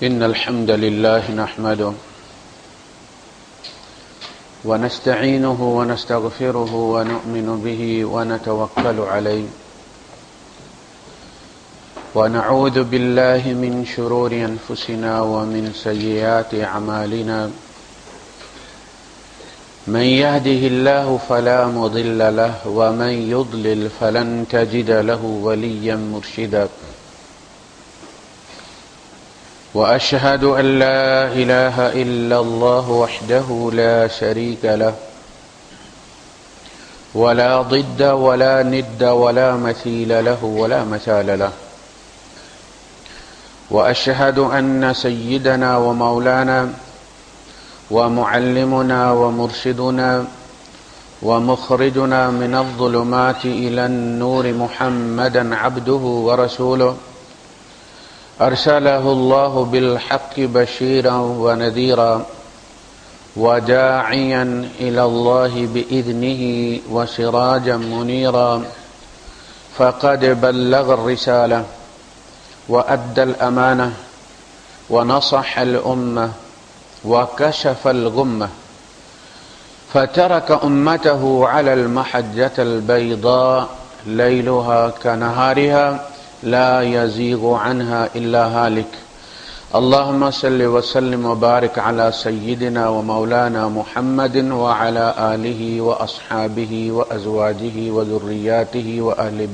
إن الحمد لله نحمده ونستعينه ونستغفره ونؤمن به ونتوكل عليه ونعوذ بالله من شرور أنفسنا ومن سيئات أعمالنا من يهده الله فلا مضل له ومن يضلل فلن تجد له وليا مرشدا وأشهد أن لا إله إلا الله وحده لا شريك له ولا ضد ولا ند ولا مثيل له ولا مثال له وأشهد أن سيدنا ومولانا ومعلمنا ومرشدنا ومخرجنا من الظلمات إلى النور محمدا عبده ورسوله أرسله الله بالحق بشيرا ونذيرا وداعيا إلى الله بإذنه وسراجا منيرا فقد بلغ الرسالة وأدى الأمانة ونصح الأمة وكشف الغمة فترك أمته على المحجة البيضاء ليلها كنهارها لا يزيغ عنها إلا هالك اللهم صل وسلم وبارك على سيدنا ومولانا محمد وعلى آله وأصحابه وأزواجه وذرياته وأهل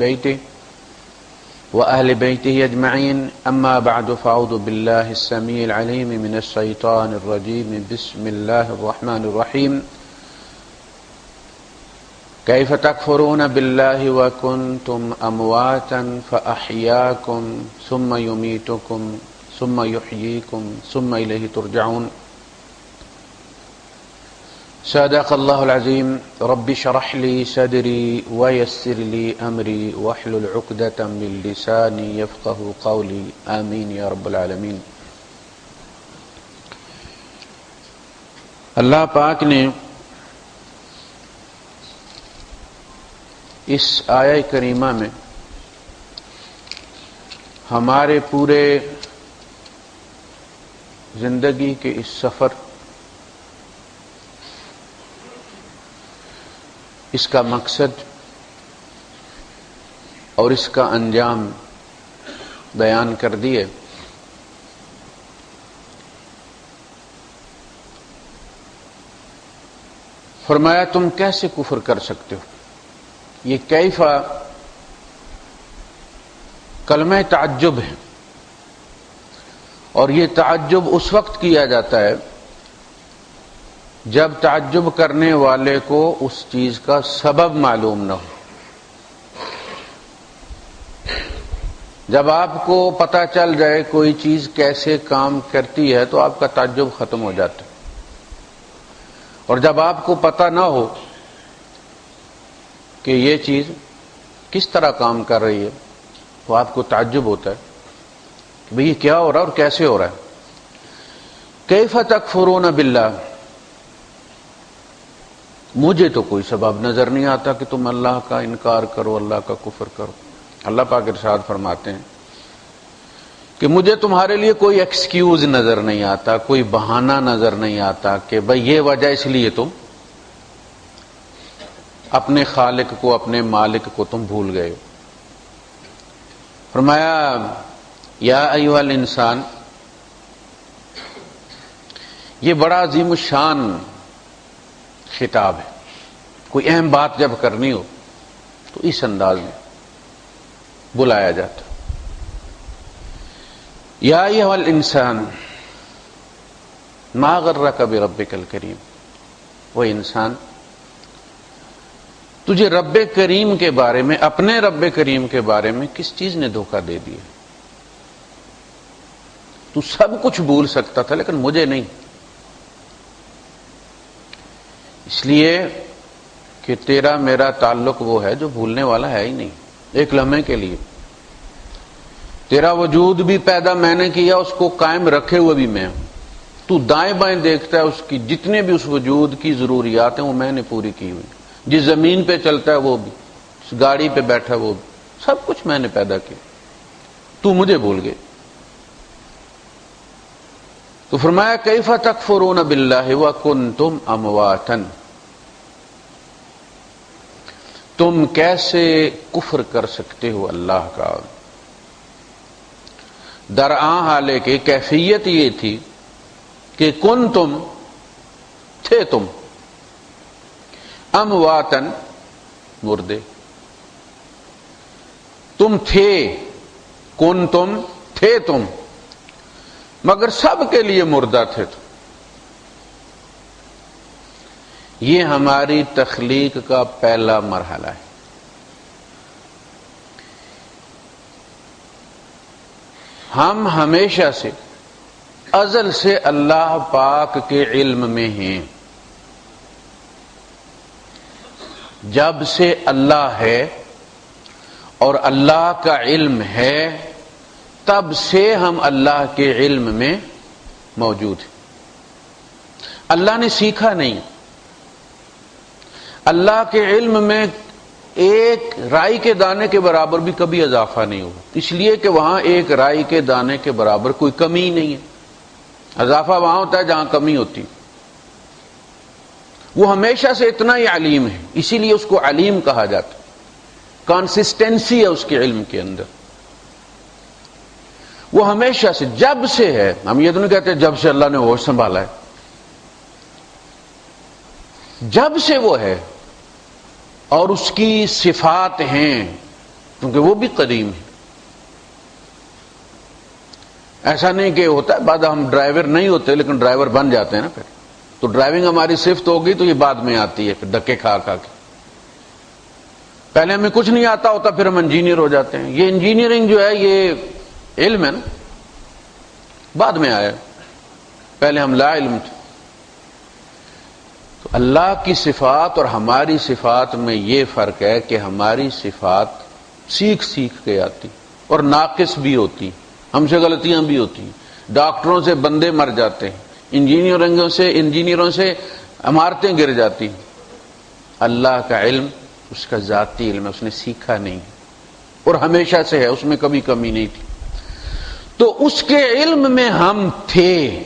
بيته أجمعين أما بعد فأعوذ بالله السميع العليم من الشيطان الرجيم بسم الله الرحمن الرحيم كيف تكفرون بالله وكنتم أمواتا فأحياكم ثم يميتكم ثم يحييكم ثم إليه ترجعون صدق الله العظيم رب اشرح لي صدري ويسر لي أمري واحلل عقدة من لساني يفقه قولي آمين يا رب العالمين۔ اللہ پاک نے اس آیہ کریمہ میں ہمارے پورے زندگی کے اس سفر، اس کا مقصد اور اس کا انجام بیان کر دیے۔ فرمایا تم کیسے کفر کر سکتے ہو؟ یہ کیفا کلمہ تعجب ہے، اور یہ تعجب اس وقت کیا جاتا ہے جب تعجب کرنے والے کو اس چیز کا سبب معلوم نہ ہو۔ جب آپ کو پتہ چل جائے کوئی چیز کیسے کام کرتی ہے تو آپ کا تعجب ختم ہو جاتا ہے، اور جب آپ کو پتہ نہ ہو کہ یہ چیز کس طرح کام کر رہی ہے تو آپ کو تعجب ہوتا ہے کہ بھئی یہ کیا ہو رہا ہے اور کیسے ہو رہا ہے۔ کیف تکفرون باللہ، مجھے تو کوئی سبب نظر نہیں آتا کہ تم اللہ کا انکار کرو، اللہ کا کفر کرو۔ اللہ پاک ارشاد فرماتے ہیں کہ مجھے تمہارے لیے کوئی ایکسکیوز نظر نہیں آتا، کوئی بہانہ نظر نہیں آتا کہ بھئی یہ وجہ اس لیے تم اپنے خالق کو، اپنے مالک کو تم بھول گئے۔ فرمایا یا ایھا الانسان، یہ بڑا عظیم الشان خطاب ہے۔ کوئی اہم بات جب کرنی ہو تو اس انداز میں بلایا جاتا۔ یا ایھا الانسان ما غرک بربک الکریم، وہ انسان تجھے رب کریم کے بارے میں، اپنے رب کریم کے بارے میں کس چیز نے دھوکہ دے دیا؟ تو سب کچھ بھول سکتا تھا لیکن مجھے نہیں، اس لیے کہ تیرا میرا تعلق وہ ہے جو بھولنے والا ہے ہی نہیں۔ ایک لمحے کے لیے تیرا وجود بھی پیدا میں نے کیا، اس کو قائم رکھے ہوئے بھی میں ہوں۔ تو دائیں بائیں دیکھتا ہے، اس کی جتنے بھی اس وجود کی ضروریات ہیں وہ میں نے پوری کی ہوئی۔ جس زمین پہ چلتا ہے وہ بھی، اس گاڑی پہ بیٹھا وہ بھی، سب کچھ میں نے پیدا کیا، تو مجھے بھول گئے۔ تو فرمایا کیف تکفرون باللہ وکنتم امواتا، تم کیسے کفر کر سکتے ہو اللہ کا، درآں حالے کہ کیفیت یہ تھی کہ کنتم تھے تم، امواتن مردے، تم تھے، کنتم تھے تم، مگر سب کے لیے مردہ تھے تم۔ یہ ہماری تخلیق کا پہلا مرحلہ ہے۔ ہم ہمیشہ سے ازل سے اللہ پاک کے علم میں ہیں، جب سے اللہ ہے اور اللہ کا علم ہے تب سے ہم اللہ کے علم میں موجود ہیں۔ اللہ نے سیکھا نہیں، اللہ کے علم میں ایک رائی کے دانے کے برابر بھی کبھی اضافہ نہیں ہوا، اس لیے کہ وہاں ایک رائی کے دانے کے برابر کوئی کمی ہی نہیں ہے۔ اضافہ وہاں ہوتا ہے جہاں کمی ہوتی، وہ ہمیشہ سے اتنا ہی علیم ہے، اسی لیے اس کو علیم کہا جاتا ہے، کانسسٹنسی ہے اس کے علم کے اندر، وہ ہمیشہ سے جب سے ہے۔ ہم یہ تو نہیں کہتے جب سے اللہ نے ہوش سنبھالا ہے، جب سے وہ ہے، اور اس کی صفات ہیں کیونکہ وہ بھی قدیم ہے۔ ایسا نہیں کہ ہوتا ہے بعد ہم ڈرائیور نہیں ہوتے لیکن ڈرائیور بن جاتے ہیں نا، پھر تو ڈرائیونگ ہماری صفت ہوگی تو یہ بعد میں آتی ہے، پھر دھکے کھا کھا کے۔ پہلے ہمیں کچھ نہیں آتا ہوتا پھر ہم انجینئر ہو جاتے ہیں۔ یہ انجینئرنگ جو ہے یہ علم ہے نا، بعد میں آیا، پہلے ہم لا علم تھے۔ تو اللہ کی صفات اور ہماری صفات میں یہ فرق ہے کہ ہماری صفات سیکھ سیکھ کے آتی اور ناقص بھی ہوتی، ہم سے غلطیاں بھی ہوتی ہیں، ڈاکٹروں سے بندے مر جاتے ہیں، انجینئروں سے عمارتیں گر جاتی ہیں۔ اللہ کا علم اس کا ذاتی علم ہے، اس نے سیکھا نہیں اور ہمیشہ سے ہے، اس میں کبھی کمی نہیں تھی۔ تو اس کے علم میں ہم تھے،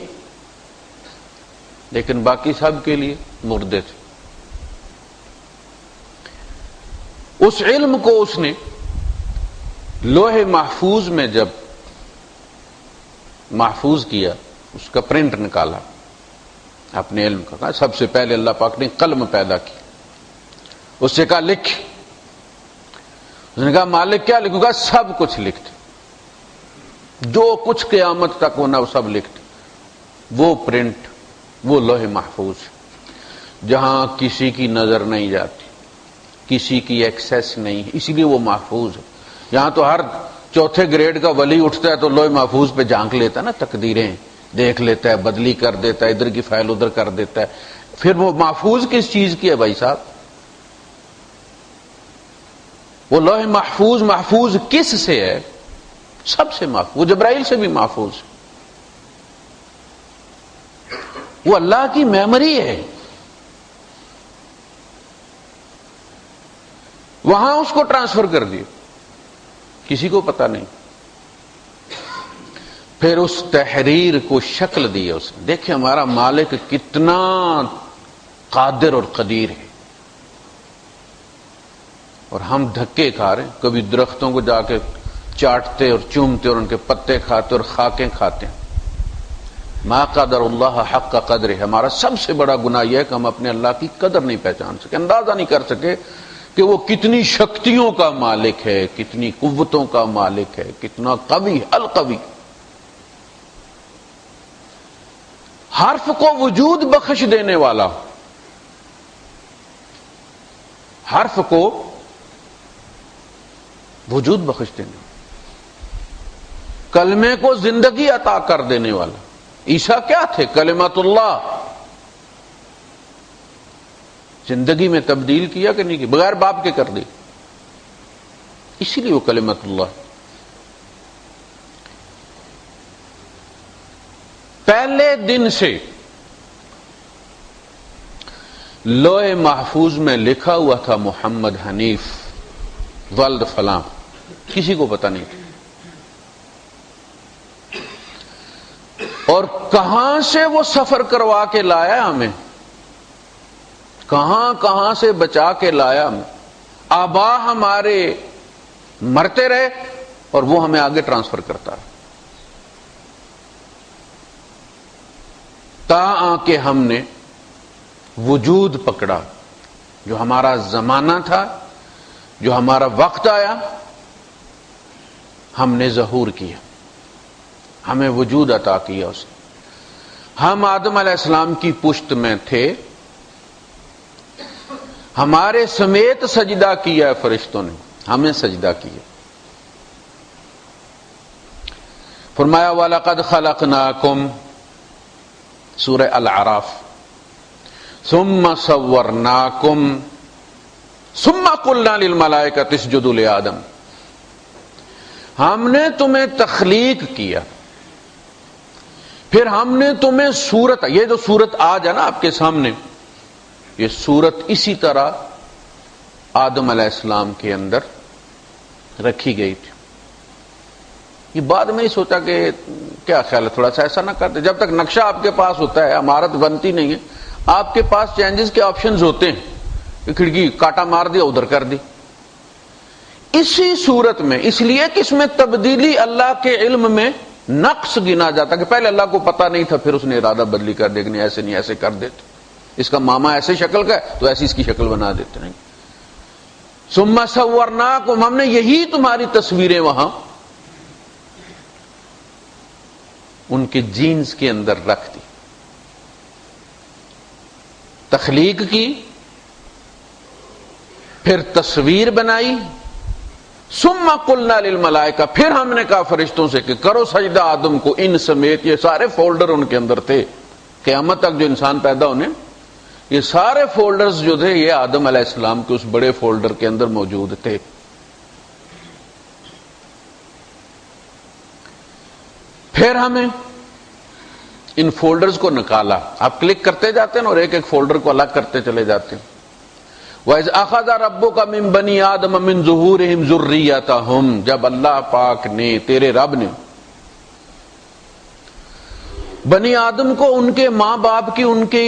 لیکن باقی سب کے لیے مردے تھے۔ اس علم کو اس نے لوح محفوظ میں جب محفوظ کیا، اس کا پرنٹ نکالا اپنے علم کا، سب سے پہلے اللہ پاک نے قلم پیدا کی، اس سے کہا لکھ، اس نے کہا مالک کیا لکھوں گا؟ سب کچھ لکھ دے، جو کچھ قیامت تک ہونا وہ سب لکھ دے۔ وہ پرنٹ، وہ لوح محفوظ جہاں کسی کی نظر نہیں جاتی، کسی کی ایکسیس نہیں، اسی لیے وہ محفوظ ہے۔ یہاں تو ہر چوتھے گریڈ کا ولی اٹھتا ہے تو لوح محفوظ پہ جھانک لیتا ہے نا، تقدیریں دیکھ لیتا ہے، بدلی کر دیتا ہے، ادھر کی فائل ادھر کر دیتا ہے۔ پھر وہ محفوظ کس چیز کی ہے بھائی صاحب؟ وہ لوح محفوظ محفوظ کس سے ہے؟ سب سے محفوظ، وہ جبرائیل سے بھی محفوظ، وہ اللہ کی میموری ہے، وہاں اس کو ٹرانسفر کر دیا، کسی کو پتہ نہیں۔ پھر اس تحریر کو شکل دی اس نے۔ دیکھیں ہمارا مالک کتنا قادر اور قدیر ہے، اور ہم دھکے کھا رہے ہیں، کبھی درختوں کو جا کے چاٹتے اور چومتے اور ان کے پتے کھاتے اور خاکیں کھاتے ہیں۔ ما قدر اللہ حق کا قدر ہے۔ ہمارا سب سے بڑا گناہ یہ ہے کہ ہم اپنے اللہ کی قدر نہیں پہچان سکے، اندازہ نہیں کر سکے کہ وہ کتنی شکتیوں کا مالک ہے، کتنی قوتوں کا مالک ہے، کتنا قوی القوی۔ حرف کو وجود بخش دینے والا، حرف کو وجود بخش دینے، کلمے کو زندگی عطا کر دینے والا۔ عیسیٰ کیا تھے؟ کلمت اللہ، زندگی میں تبدیل کیا کہ نہیں کیا؟ بغیر باپ کے کر دی، اسی لیے وہ کلمت اللہ۔ پہلے دن سے لوح محفوظ میں لکھا ہوا تھا محمد حنیف ولد فلاں، کسی کو پتہ نہیں تھا، اور کہاں سے وہ سفر کروا کے لایا ہمیں، کہاں کہاں سے بچا کے لایا ہمیں. آبا ہمارے مرتے رہے اور وہ ہمیں آگے ٹرانسفر کرتا رہا، تا آ کے ہم نے وجود پکڑا. جو ہمارا زمانہ تھا، جو ہمارا وقت آیا، ہم نے ظہور کیا، ہمیں وجود عطا کیا اس نے. ہم آدم علیہ السلام کی پشت میں تھے، ہمارے سمیت سجدہ کیا ہے فرشتوں نے، ہمیں سجدہ کیا. فرمایا وَلَقَدْ خَلَقْنَاكُمْ، سورہ الاعراف، ثُمَّ صَوَّرْنَاكُمْ ثُمَّ قُلْنَا لِلْمَلَائِكَةِ اسْجُدُوا لِآدَمَ. ہم نے تمہیں تخلیق کیا، پھر ہم نے تمہیں صورت، یہ جو صورت آج ہے نا آپ کے سامنے، یہ صورت اسی طرح آدم علیہ السلام کے اندر رکھی گئی تھی. یہ بعد میں ہی سوچا کہ کیا خیال ہے تھوڑا سا ایسا نہ کرتے. جب تک نقشہ آپ کے پاس ہوتا ہے، عمارت بنتی نہیں ہے، آپ کے پاس چینجز کے آپشنز ہوتے ہیں کہ کھڑکی کاٹا مار دیا ادھر کر دی. اسی صورت میں، اس لیے کہ اس میں تبدیلی اللہ کے علم میں نقص گنا جاتا کہ پہلے اللہ کو پتا نہیں تھا، پھر اس نے ارادہ بدلی کر دیا کہ نہیں ایسے نہیں، ایسے کر دیتے، اس کا ماما ایسے شکل کا ہے تو ایسی اس کی شکل بنا دیتے. نہیں، ثم صورناکم، ہم نے یہی تمہاری تصویریں وہاں ان کے جینز کے اندر رکھ دی، تخلیق کی، پھر تصویر بنائی. ثم قلنا للملائکہ، پھر ہم نے کہا فرشتوں سے کہ کرو سجدہ آدم کو، ان سمیت. یہ سارے فولڈر ان کے اندر تھے، قیامت تک جو انسان پیدا ہونے، یہ سارے فولڈرز جو تھے یہ آدم علیہ السلام کے اس بڑے فولڈر کے اندر موجود تھے. پھر ہمیں ان فولڈرز کو نکالا. آپ کلک کرتے جاتے ہیں اور ایک ایک فولڈر کو الگ کرتے چلے جاتے ہیں. وَإِذْ أَخَذَ رَبُّكَ مِن بَنِي آدَمَ مِن ظُهُورِهِمْ ذُرِّيَّتَهُمْ، جب اللہ پاک نے، تیرے رب نے، بنی آدم کو ان کے ماں باپ کی، ان کے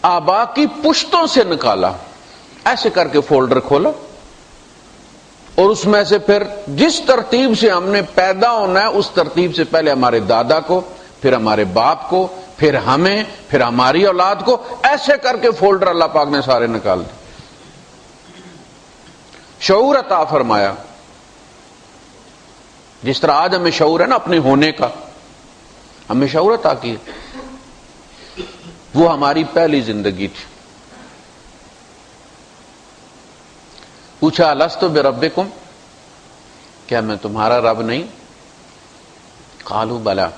آبا کی پشتوں سے نکالا، ایسے کر کے فولڈر کھولا، اور اس میں سے پھر جس ترتیب سے ہم نے پیدا ہونا ہے اس ترتیب سے پہلے ہمارے دادا کو، پھر ہمارے باپ کو، پھر ہمیں، پھر ہماری اولاد کو، ایسے کر کے فولڈر اللہ پاک نے سارے نکال دیے. شعور عطا فرمایا، جس طرح آج ہمیں شعور ہے نا اپنے ہونے کا، ہمیں شعور عطا کیا. وہ ہماری پہلی زندگی تھی. پوچھا الست بربکم، کیا میں تمہارا رب نہیں؟ قالوا بلا،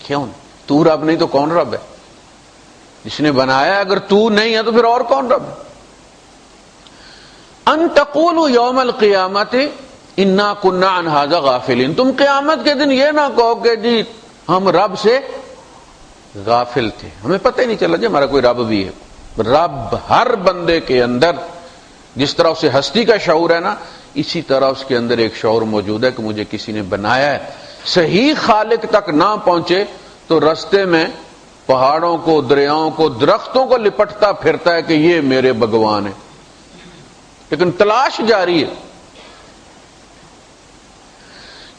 کیوں تو رب نہیں تو کون رب ہے؟ جس نے بنایا، اگر تو نہیں ہے تو پھر اور کون رب ہے؟ ان تقولوا یوم القیامت انا کنا عن ھذا غافلین، تم قیامت کے دن یہ نہ کہو کہ جی ہم رب سے غافل تھے، ہمیں پتہ ہی نہیں چلا جی ہمارا کوئی رب بھی ہے. رب ہر بندے کے اندر، جس طرح اسے ہستی کا شعور ہے نا، اسی طرح اس کے اندر ایک شعور موجود ہے کہ مجھے کسی نے بنایا ہے. صحیح خالق تک نہ پہنچے تو رستے میں پہاڑوں کو، دریاؤں کو، درختوں کو لپٹتا پھرتا ہے کہ یہ میرے بھگوان ہیں، لیکن تلاش جاری ہے.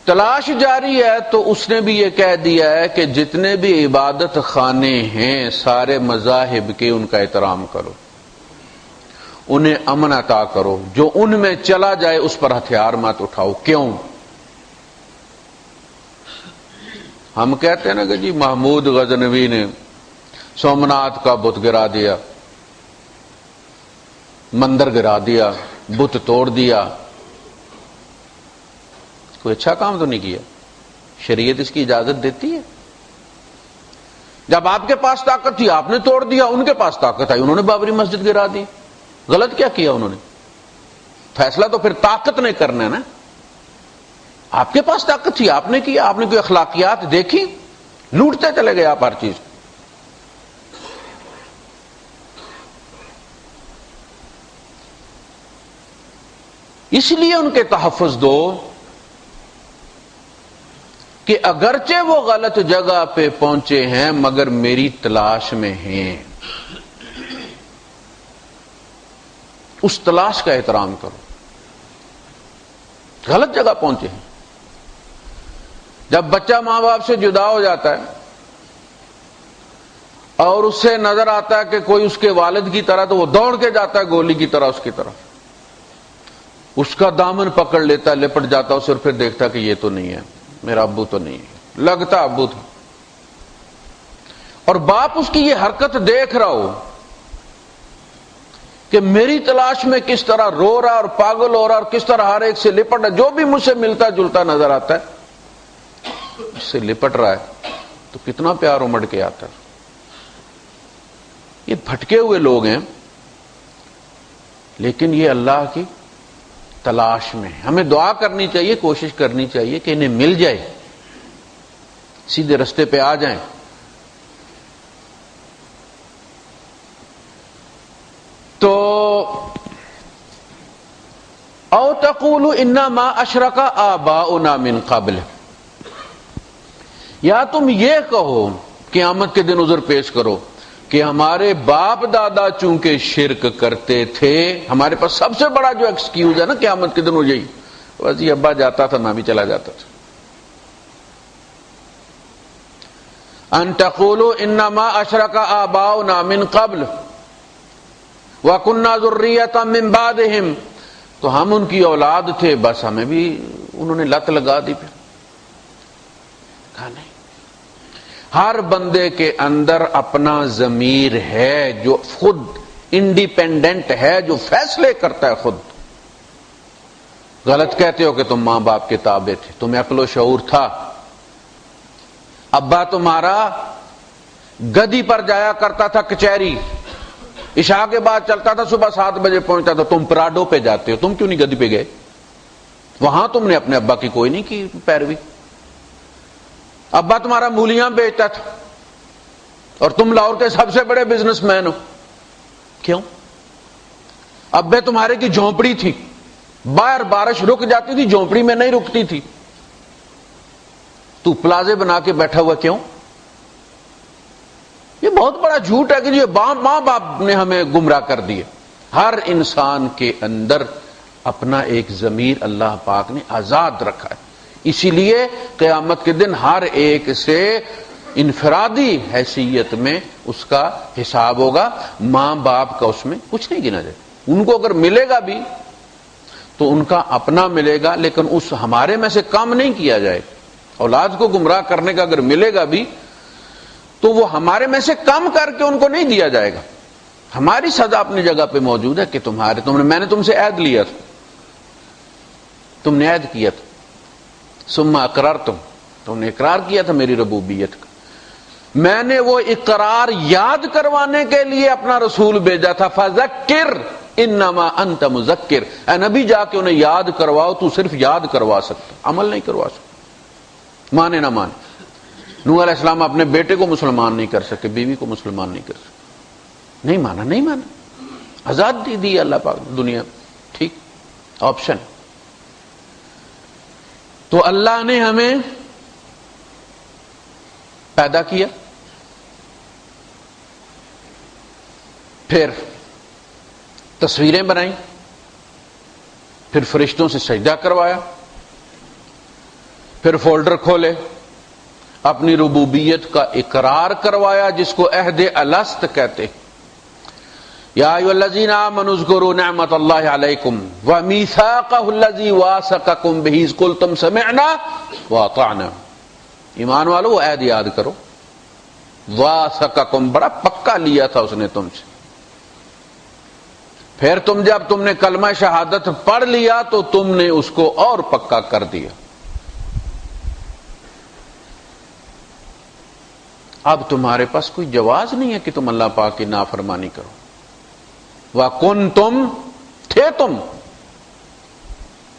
تلاش جاری ہے تو اس نے بھی یہ کہہ دیا ہے کہ جتنے بھی عبادت خانے ہیں سارے مذاہب کے، ان کا احترام کرو، انہیں امن عطا کرو، جو ان میں چلا جائے اس پر ہتھیار مت اٹھاؤ. کیوں؟ ہم کہتے ہیں نا کہ جی محمود غزنوی نے سومناتھ کا بت گرا دیا، مندر گرا دیا، بت توڑ دیا. کوئی اچھا کام تو نہیں کیا، شریعت اس کی اجازت دیتی ہے. جب آپ کے پاس طاقت تھی آپ نے توڑ دیا، ان کے پاس طاقت آئی انہوں نے بابری مسجد گرا دی. غلط کیا کیا انہوں نے؟ فیصلہ تو پھر طاقت نے کرنا ہے نا. آپ کے پاس طاقت تھی آپ نے کیا، آپ نے کوئی اخلاقیات دیکھی؟ لوٹتے چلے گئے آپ ہر چیز. اس لیے ان کے تحفظ دو. کہ اگرچہ وہ غلط جگہ پہ پہنچے ہیں مگر میری تلاش میں ہیں. اس تلاش کا احترام کرو. غلط جگہ پہنچے ہیں. جب بچہ ماں باپ سے جدا ہو جاتا ہے اور اس سے نظر آتا ہے کہ کوئی اس کے والد کی طرح، تو وہ دوڑ کے جاتا ہے گولی کی طرح اس کی طرف، اس کا دامن پکڑ لیتا ہے، لپٹ جاتا ہے اسے، اور پھر دیکھتا کہ یہ تو نہیں ہے، میرا ابو تو نہیں ہے، لگتا ابو تھا. اور باپ اس کی یہ حرکت دیکھ رہا ہو کہ میری تلاش میں کس طرح رو رہا اور پاگل ہو رہا اور کس طرح ہر ایک سے لپٹ رہا، جو بھی مجھ سے ملتا جلتا نظر آتا ہے اس سے لپٹ رہا ہے، تو کتنا پیار امڑ کے آتا ہے. یہ بھٹکے ہوئے لوگ ہیں لیکن یہ اللہ کی تلاش میں. ہمیں دعا کرنی چاہیے، کوشش کرنی چاہیے کہ انہیں مل جائے، سیدھے رستے پہ آ جائیں. تو او تقولوا انما اشرک آباؤنا من قبل، یا تم یہ کہو، قیامت کے دن عذر پیش کرو کہ ہمارے باپ دادا چونکہ شرک کرتے تھے. ہمارے پاس سب سے بڑا جو ایکسکیوز ہے نا قیامت کے دن وہ یہی، بس یہ ابا جاتا تھا میں بھی چلا جاتا تھا. ان تقولوا انما اشرک آباؤنا من قبل وَكُنَّا ذُرِّيَّةً مِّن بَعْدِهِمْ، تو ہم ان کی اولاد تھے، بس ہمیں بھی انہوں نے لت لگا دی. پھر کہا نہیں، ہر بندے کے اندر اپنا ضمیر ہے جو خود انڈیپینڈنٹ ہے، جو فیصلے کرتا ہے خود. غلط کہتے ہو کہ تم ماں باپ کے تابع تھے، تمہیں عقل و شعور تھا. ابا تمہارا گدی پر جایا کرتا تھا کچہری، عشاء کے بعد چلتا تھا، صبح 7 بجے پہنچتا تھا. تم پراڈو پہ جاتے ہو، تم کیوں نہیں گدی پہ گئے؟ وہاں تم نے اپنے ابا کی کوئی نہیں کی پیروی. ابا تمہارا مولیاں بیچتا تھا اور تم لاہور کے سب سے بڑے بزنس مین ہو، کیوں؟ ابے تمہارے کی جھونپڑی تھی، باہر بارش رک جاتی تھی، جھونپڑی میں نہیں رکتی تھی، تو پلازے بنا کے بیٹھا ہوا کیوں؟ یہ بہت بڑا جھوٹ ہے کہ یہ ماں باپ نے ہمیں گمراہ کر دیے. ہر انسان کے اندر اپنا ایک ضمیر اللہ پاک نے آزاد رکھا ہے، اسی لیے قیامت کے دن ہر ایک سے انفرادی حیثیت میں اس کا حساب ہوگا. ماں باپ کا اس میں کچھ نہیں گنا جائے. ان کو اگر ملے گا بھی تو ان کا اپنا ملے گا، لیکن اس ہمارے میں سے کم نہیں کیا جائے. اولاد کو گمراہ کرنے کا اگر ملے گا بھی تو وہ ہمارے میں سے کم کر کے ان کو نہیں دیا جائے گا. ہماری سزا اپنی جگہ پہ موجود ہے کہ میں نے تم سے عہد لیا تھا، تم نے عہد کیا تھا، ثم اقررتم، تم نے اقرار کیا تھا میری ربوبیت کا. میں نے وہ اقرار یاد کروانے کے لیے اپنا رسول بھیجا تھا. فذکر انما انت مذکر، اے نبی جا کے انہیں یاد کرواؤ. تو صرف یاد کروا سکتا، عمل نہیں کروا سکتا. مانے نہ مانے. نوح علیہ السلام اپنے بیٹے کو مسلمان نہیں کر سکے، بیوی کو مسلمان نہیں کر سکے. نہیں مانا، نہیں مانا. آزادی دی اللہ پاک دنیا، ٹھیک، آپشن. تو اللہ نے ہمیں پیدا کیا، پھر تصویریں بنائیں، پھر فرشتوں سے سجدہ کروایا، پھر فولڈر کھولے، اپنی ربوبیت کا اقرار کروایا جس کو عہد الست کہتے. یا ایھا الذین آمنوا اذکروا نعمت اللہ علیکم ومیثاقہ الذی واثقکم بہ اذ قلتم سمعنا واطعنا. ایمان والو وہ عہد یاد کرو. واثقکم، بڑا پکا لیا تھا اس نے تم سے. پھر جب تم نے کلمہ شہادت پڑھ لیا تو تم نے اس کو اور پکا کر دیا. اب تمہارے پاس کوئی جواز نہیں ہے کہ تم اللہ پاک کی نافرمانی کرو. وَكُنْتُمْ، تھے تم،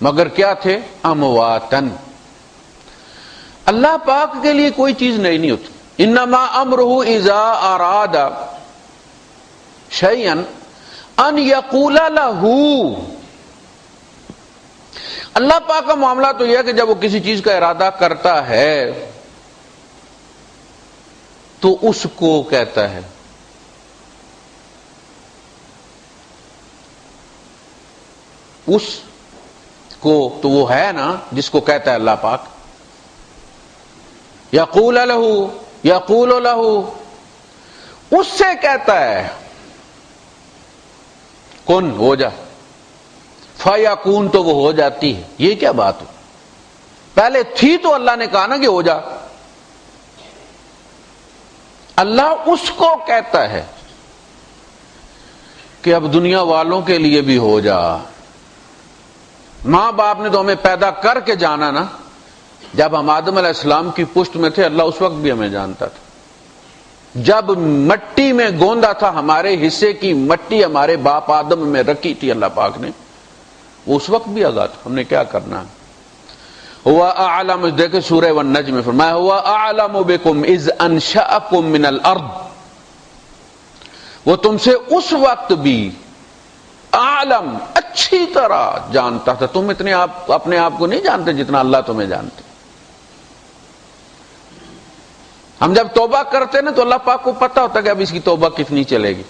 مگر کیا تھے؟ امواتن. اللہ پاک کے لیے کوئی چیز نئی نہیں ہوتی. انما امرہ اذا اراد شیئا ان یقول لہ. اللہ پاک کا معاملہ تو یہ ہے کہ جب وہ کسی چیز کا ارادہ کرتا ہے تو اس کو کہتا ہے. اس کو تو وہ ہے نا جس کو کہتا ہے اللہ پاک. یقول لہ اس سے کہتا ہے کن ہو جا، فیکون تو وہ ہو جاتی ہے. یہ کیا بات ہو؟ پہلے تھی تو اللہ نے کہا نا کہ ہو جا. اللہ اس کو کہتا ہے کہ اب دنیا والوں کے لیے بھی ہو جا. ماں باپ نے تو ہمیں پیدا کر کے جانا نا. جب ہم آدم علیہ السلام کی پشت میں تھے اللہ اس وقت بھی ہمیں جانتا تھا. جب مٹی میں گوندا تھا ہمارے حصے کی مٹی ہمارے باپ آدم میں رکھی تھی اللہ پاک نے، وہ اس وقت بھی آگاہ تھا ہم نے کیا کرنا ہے. ہوا اعلم، دیکھیں سورہ والنجم میں فرمایا ہوا اعلم بکم اذ انشأکم من الارض. وہ تم سے اس وقت بھی عالم اچھی طرح جانتا تھا. تم اتنے اپنے آپ کو نہیں جانتے جتنا اللہ تمہیں جانتے. ہم جب توبہ کرتے نا تو اللہ پاک کو پتہ ہوتا کہ اب اس کی توبہ کتنی چلے گی.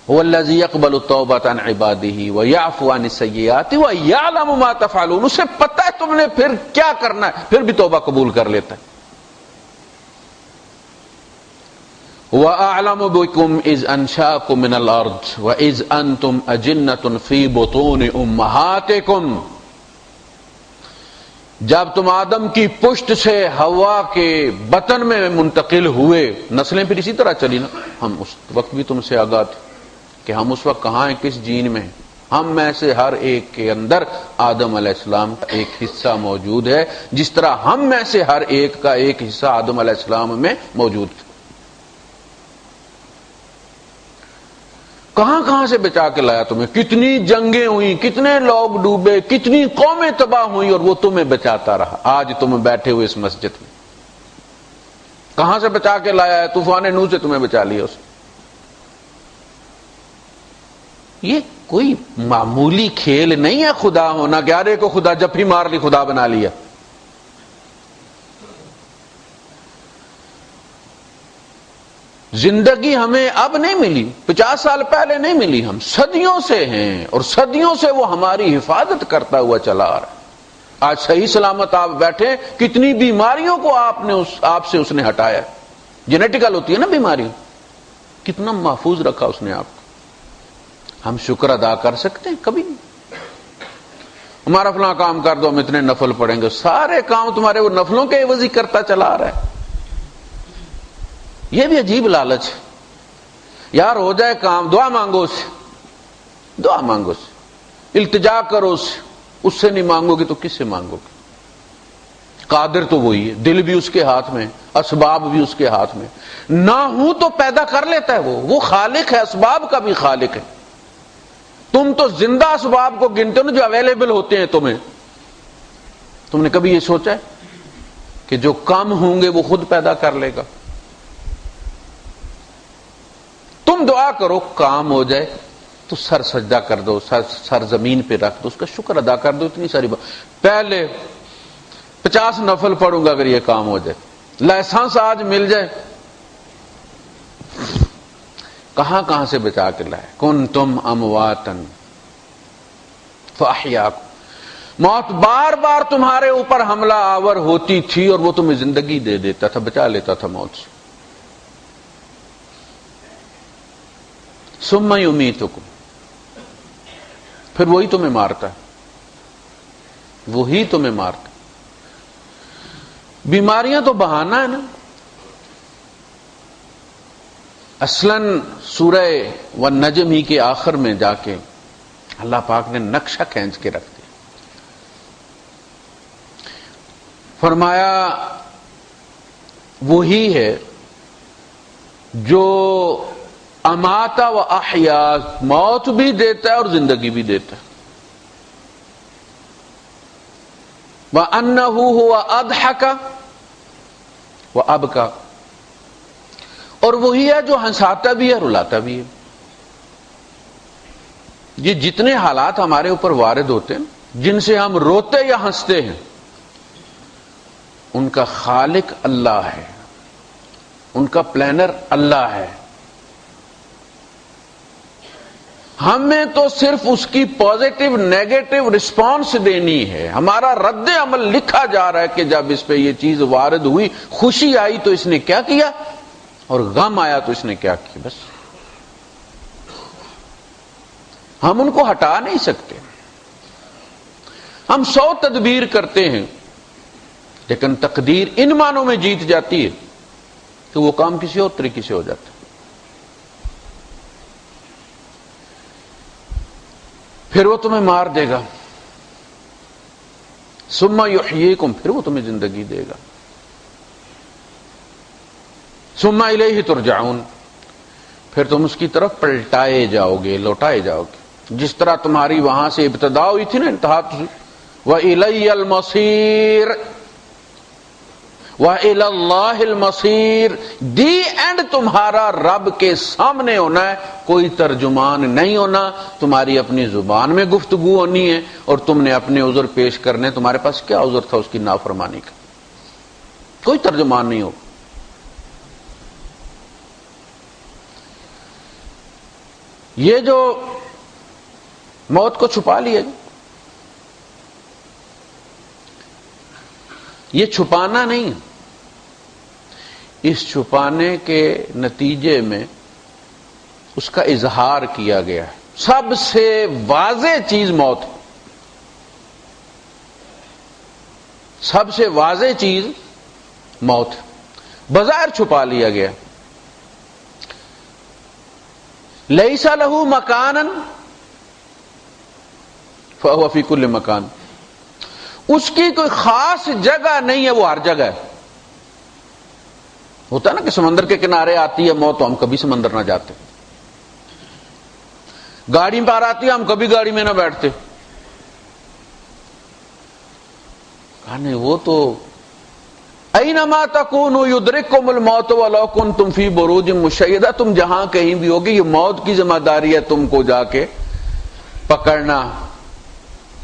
هو الذی یقبل التوبۃ عن عبادہ ویعفو عن السیئات ویعلم ما تفعلون. اسے پتہ ہے تم نے پھر کیا کرنا ہے، پھر بھی توبہ قبول کر لیتا ہے. وَأَعْلَمُ بِكُمْ إِذْ أَنْشَأَكُمْ مِنَ الْأَرْضِ وَإِذْ أَنْتُمْ أَجِنَّةٌ فِي بُطُونِ أُمَّهَاتِكُمْ. جب تم آدم کی پشت سے ہوا کے بطن میں منتقل ہوئے، نسلیں پھر اسی طرح چلی نا. ہم اس وقت بھی تم سے آگاہ تھے کہ ہم اس وقت کہاں ہیں، کس جین میں ہیں. ہم میں سے ہر ایک کے اندر آدم علیہ السلام کا ایک حصہ موجود ہے، جس طرح ہم میں سے ہر ایک کا ایک حصہ آدم علیہ السلام میں موجود تھا. کہاں کہاں سے بچا کے لایا تمہیں، کتنی جنگیں ہوئی، کتنے لوگ ڈوبے، کتنی قومیں تباہ ہوئی، اور وہ تمہیں بچاتا رہا. آج تم بیٹھے ہوئے اس مسجد میں کہاں سے بچا کے لایا ہے؟ طوفان نوح سے تمہیں بچا لیا اس نے. یہ کوئی معمولی کھیل نہیں ہے خدا ہونا کہ آرے کو خدا جب بھی مار لی خدا بنا لیا. زندگی ہمیں اب نہیں ملی، 50 سال پہلے نہیں ملی، ہم صدیوں سے ہیں اور صدیوں سے وہ ہماری حفاظت کرتا ہوا چلا آ رہا ہے. آج صحیح سلامت آپ بیٹھے، کتنی بیماریوں کو آپ سے اس نے ہٹایا. جینیٹیکل ہوتی ہے نا بیماری، کتنا محفوظ رکھا اس نے آپ کو. ہم شکر ادا کر سکتے ہیں؟ کبھی نہیں. ہمارا فلاں کام کر دو، ہم اتنے نفل پڑھیں گے. سارے کام تمہارے وہ نفلوں کے عوض ہی کرتا چلا آ رہا ہے. یہ بھی عجیب لالچ ہے. یار ہو جائے کام، دعا مانگو سے، دعا مانگو سے، التجا کرو اس سے نہیں مانگو گے تو کس سے مانگو گے؟ قادر تو وہی ہے، دل بھی اس کے ہاتھ میں، اسباب بھی اس کے ہاتھ میں. نہ ہوں تو پیدا کر لیتا ہے وہ خالق ہے، اسباب کا بھی خالق ہے. تم تو زندہ اسباب کو گنتے ہو نا جو اویلیبل ہوتے ہیں تمہیں. تم نے کبھی یہ سوچا ہے کہ جو کم ہوں گے وہ خود پیدا کر لے گا؟ تم دعا کرو کام ہو جائے تو سر سجدہ کر دو، سر زمین پہ رکھ دو، اس کا شکر ادا کر دو. اتنی ساری پہلے 50 نفل پڑھوں گا اگر یہ کام ہو جائے. لائسنس آج مل جائے. کہاں کہاں سے بچا کے لائے. کنتم امواتن فاحیاکم. موت بار بار تمہارے اوپر حملہ آور ہوتی تھی اور وہ تمہیں زندگی دے دیتا تھا، بچا لیتا تھا موت سے. ثم یمیتکم، پھر وہی تمہیں مارتا ہے، وہی تمہیں مارتا. بیماریاں تو بہانہ ہے نا. اصلاً سورہ والنجم ہی کے آخر میں جا کے اللہ پاک نے نقشہ کھینچ کے رکھ دیا. فرمایا وہی ہے جو اماتا و احیا، موت بھی دیتا ہے اور زندگی بھی دیتا ہے. وَأَنَّهُ هُوَ أَضْحَكَ وَأَبْكَى، اور وہی ہے جو ہنساتا بھی ہے رلاتا بھی ہے. یہ جتنے حالات ہمارے اوپر وارد ہوتے ہیں، جن سے ہم روتے یا ہنستے ہیں، ان کا خالق اللہ ہے، ان کا پلانر اللہ ہے۔ ہمیں تو صرف اس کی پازیٹو نیگیٹو رسپانس دینی ہے۔ ہمارا رد عمل لکھا جا رہا ہے کہ جب اس پہ یہ چیز وارد ہوئی، خوشی آئی تو اس نے کیا کیا، اور غم آیا تو اس نے کیا کیا، بس۔ ہم ان کو ہٹا نہیں سکتے۔ ہم 100 تدبیر کرتے ہیں، لیکن تقدیر ان معنوں میں جیت جاتی ہے کہ وہ کام کسی اور طریقے سے ہو جاتا ہے۔ پھر وہ تمہیں مار دے گا، ثم یحییکم، پھر وہ تمہیں زندگی دے گا، ثم الیہ ترجعون، پھر تم اس کی طرف پلٹائے جاؤ گے، لوٹائے جاؤ گے۔ جس طرح تمہاری وہاں سے ابتدا ہوئی تھی نا، انتہا وَإِلَيَّ الْمَصِيرُ وَإِلَى اللَّهِ الْمَصِيرُ، دی اینڈ تمہارا رب کے سامنے ہونا ہے، کوئی ترجمان نہیں ہونا، تمہاری اپنی زبان میں گفتگو ہونی ہے، اور تم نے اپنے عذر پیش کرنے۔ تمہارے پاس کیا عذر تھا اس کی نافرمانی کا؟ کوئی ترجمان نہیں ہو۔ یہ جو موت کو چھپا لیا، یہ چھپانا نہیں، اس چھپانے کے نتیجے میں اس کا اظہار کیا گیا ہے۔ سب سے واضح چیز موت ہے، سب سے واضح چیز موت ہے، بظاہر چھپا لیا گیا۔ لیس لہ مکانا فہو فی کل مکان، اس کی کوئی خاص جگہ نہیں ہے، وہ ہر جگہ ہے۔ ہوتا ہے نا کہ سمندر کے کنارے آتی ہے موت تو ہم کبھی سمندر نہ جاتے، گاڑی پار آتی ہے ہم کبھی گاڑی میں نہ بیٹھتے، کہنے وہ تو اینما تکونوا یدرککم الموت ولو کنتم فی بروج مشیدہ، تم جہاں کہیں بھی ہوگے، یہ موت کی ذمہ داری ہے تم کو جا کے پکڑنا۔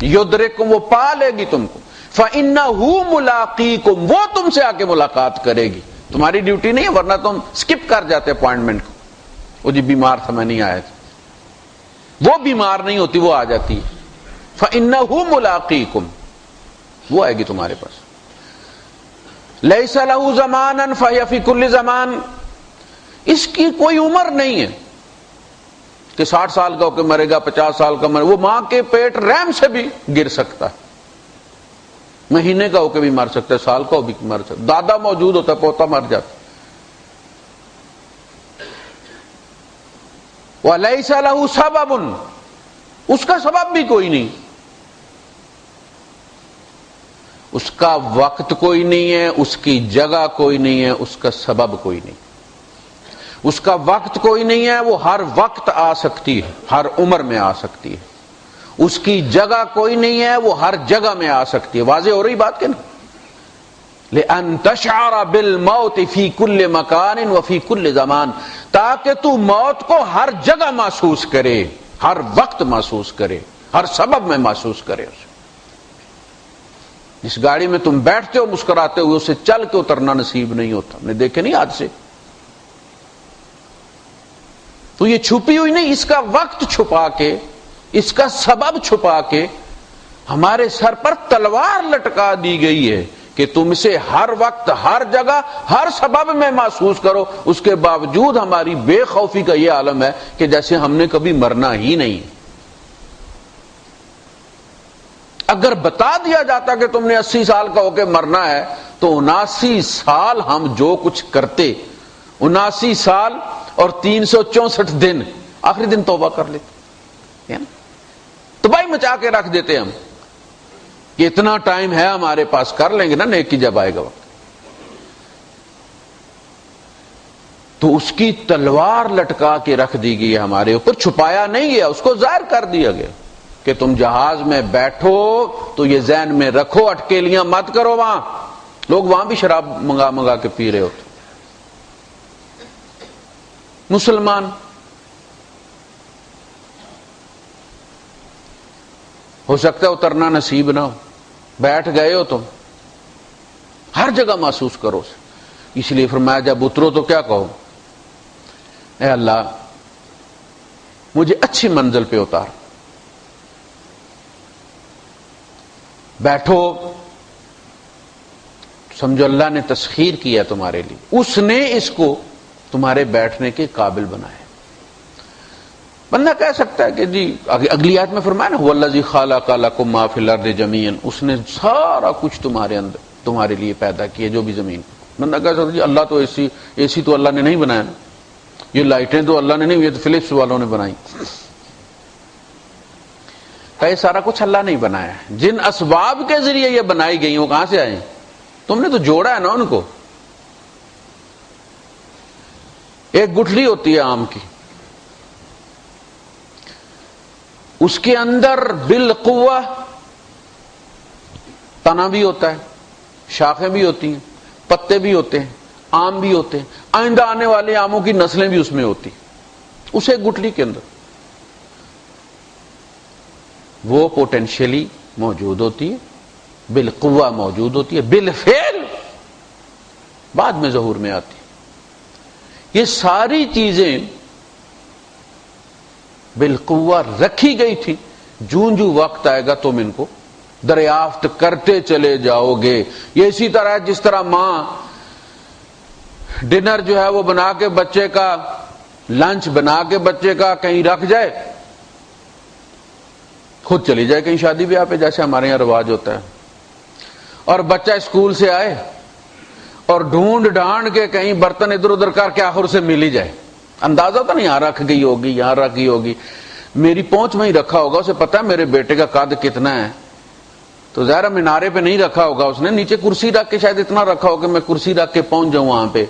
یدرککم، وہ پا لے گی تم کو، فإنہ ملاقیکم، وہ تم سے آ کے ملاقات کرے گی، تمہاری ڈیوٹی نہیں ہے، ورنہ تم سکپ کر جاتے اپوائنٹمنٹ کو، وہ جی بیمار تھا میں نہیں آیا تھا، وہ بیمار نہیں ہوتی، وہ آ جاتی ہے۔ فإنہ ملاقیکم، وہ آئے گی تمہارے پاس۔ لیس لہ زمانا فہی فی کل زمان، اس کی کوئی عمر نہیں ہے کہ 60 سال کا ہو کے مرے گا، 50 سال کا مرے، وہ ماں کے پیٹ رحم سے بھی گر سکتا ہے، مہینے کا ہو کے بھی مر سکتا ہے، سال کا ہو بھی مر سکتا ہے، دادا موجود ہوتا ہے پوتا مر جاتا۔ وَلَيْسَ لَهُ سَبَبٌ، اس کا سبب بھی کوئی نہیں، اس کا وقت کوئی نہیں ہے، اس کی جگہ کوئی نہیں ہے، اس کا سبب کوئی نہیں، اس کا وقت کوئی نہیں ہے، وہ ہر وقت آ سکتی ہے، ہر عمر میں آ سکتی ہے، اس کی جگہ کوئی نہیں ہے، وہ ہر جگہ میں آ سکتی ہے۔ واضح ہو رہی بات کہ نا؟ لِأَن تَشْعَرَ بِالْمَوْتِ فِي كُلِّ مَكَانٍ وَفِي كُلِّ زَمَانٍ، تاکہ تو موت کو ہر جگہ محسوس کرے، ہر وقت محسوس کرے، ہر سبب میں محسوس کرے۔ جس گاڑی میں تم بیٹھتے ہو مسکراتے ہوئے، اسے چل کے اترنا نصیب نہیں ہوتا، ہم نے دیکھے نہیں حادثے۔ تو یہ چھپی ہوئی نہیں، اس کا وقت چھپا کے، اس کا سبب چھپا کے ہمارے سر پر تلوار لٹکا دی گئی ہے کہ تم اسے ہر وقت، ہر جگہ، ہر سبب میں محسوس کرو۔ اس کے باوجود ہماری بے خوفی کا یہ عالم ہے کہ جیسے ہم نے کبھی مرنا ہی نہیں۔ اگر بتا دیا جاتا کہ تم نے 80 سال کا ہو کے مرنا ہے، تو 79 سال ہم جو کچھ کرتے، 79 سال اور 364 دن، آخری دن توبہ کر لیتے، تباہی مچا کے رکھ دیتے ہم کہ اتنا ٹائم ہے ہمارے پاس، کر لیں گے نا نیکی جب آئے گا وقت۔ تو اس کی تلوار لٹکا کے رکھ دی گئی ہے ہمارے اوپر، چھپایا نہیں ہے، اس کو ظاہر کر دیا گیا کہ تم جہاز میں بیٹھو تو یہ ذہن میں رکھو، اٹکیلیاں مت کرو، وہاں لوگ وہاں بھی شراب منگا منگا کے پی رہے ہوتے، مسلمان ہو سکتا ہے اترنا نصیب نہ ہو، بیٹھ گئے ہو تم، ہر جگہ محسوس کرو اسے۔ اس لیے فرمایا جب اترو تو کیا کہو، اے اللہ مجھے اچھی منزل پہ اتار۔ بیٹھو، سمجھو اللہ نے تسخیر کیا تمہارے لیے، اس نے اس کو تمہارے بیٹھنے کے قابل بنایا۔ بندہ کہہ سکتا ہے کہ جی اگلی آیت میں فرمایا نا وَالَّذِي خَلَقَ لَكُم مَّا فِي الْأَرْضِ جَمِيعًا، اس نے سارا کچھ تمہارے اندر تمہارے لیے پیدا کیا جو بھی زمین۔ بندہ کہہ سکتا ہے جی اللہ تو اے سی تو اللہ نے نہیں بنایا نا، یہ لائٹیں تو اللہ نے نہیں، یہ تو فلپس والوں نے بنائی۔ یہ سارا کچھ اللہ نہیں بنایا ہے، جن اسباب کے ذریعے یہ بنائی گئی وہ کہاں سے آئے؟ تم نے تو جوڑا ہے نا ان کو۔ ایک گٹھلی ہوتی ہے آم کی، اس کے اندر بالقوہ تنا بھی ہوتا ہے، شاخیں بھی ہوتی ہیں، پتے بھی ہوتے ہیں، آم بھی ہوتے ہیں، آئندہ آنے والے آموں کی نسلیں بھی اس میں ہوتی، اس ایک گٹھلی کے اندر وہ پوٹینشلی موجود ہوتی ہے، بالقوہ موجود ہوتی ہے، بالفعل بعد میں ظہور میں آتی ہے۔ یہ ساری چیزیں بالقوہ رکھی گئی تھی، جوں جوں وقت آئے گا تم ان کو دریافت کرتے چلے جاؤ گے۔ یہ اسی طرح جس طرح ماں ڈنر جو ہے وہ بنا کے بچے کا، لنچ بنا کے بچے کا کہیں رکھ جائے، خود چلی جائے کہیں شادی بیاہ پہ، جیسے ہمارے یہاں رواج ہوتا ہے، اور بچہ اسکول سے آئے اور ڈھونڈ ڈھانڈ کے کہیں برتن ادھر ادھر کر کے آخر سے مل ہی جائے، اندازہ تو نہیں یہاں رکھ گئی ہوگی، یہاں رکھ گئی ہوگی، میری پہنچ میں ہی رکھا ہوگا، اسے پتا ہے میرے بیٹے کا قد کتنا ہے، تو ظاہر مینارے پہ نہیں رکھا ہوگا، اس نے نیچے کرسی رکھ کے شاید اتنا رکھا ہوگا کہ میں کرسی رکھ کے پہنچ جاؤں وہاں پہ۔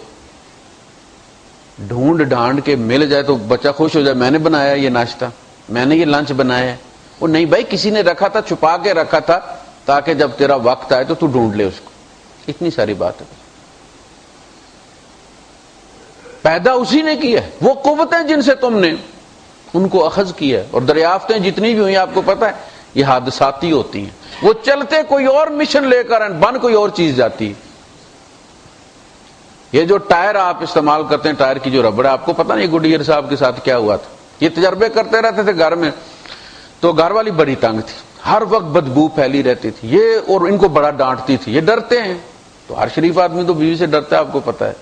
ڈھونڈ ڈھانڈ کے مل جائے تو بچہ خوش ہو جائے، میں نے بنایا یہ ناشتہ، میں نے یہ لنچ بنایا ہے۔ وہ نہیں بھائی، کسی نے رکھا تھا، چھپا کے رکھا تھا تاکہ جب تیرا وقت آئے تو ڈھونڈ لے اس کو۔ اتنی ساری بات ہے، پیدا اسی نے کیا ہے، وہ قوتیں جن سے تم نے ان کو اخذ کیا ہے، اور دریافتیں جتنی بھی ہوئی آپ کو پتا ہے یہ حادثاتی ہوتی ہیں، وہ چلتے کوئی اور مشن لے کر بن کوئی اور چیز جاتی ہے۔ یہ جو ٹائر آپ استعمال کرتے ہیں، ٹائر کی جو ربڑ ہے، آپ کو پتا نہیں گڈیئر صاحب کے ساتھ کیا ہوا تھا، یہ تجربے کرتے رہتے تھے گھر میں، تو گھر والی بڑی تنگ تھی، ہر وقت بدبو پھیلی رہتی تھی یہ، اور ان کو بڑا ڈانٹتی تھی، یہ ڈرتے ہیں، تو ہر شریف آدمی تو بیوی سے ڈرتا ہے، آپ کو پتا ہے،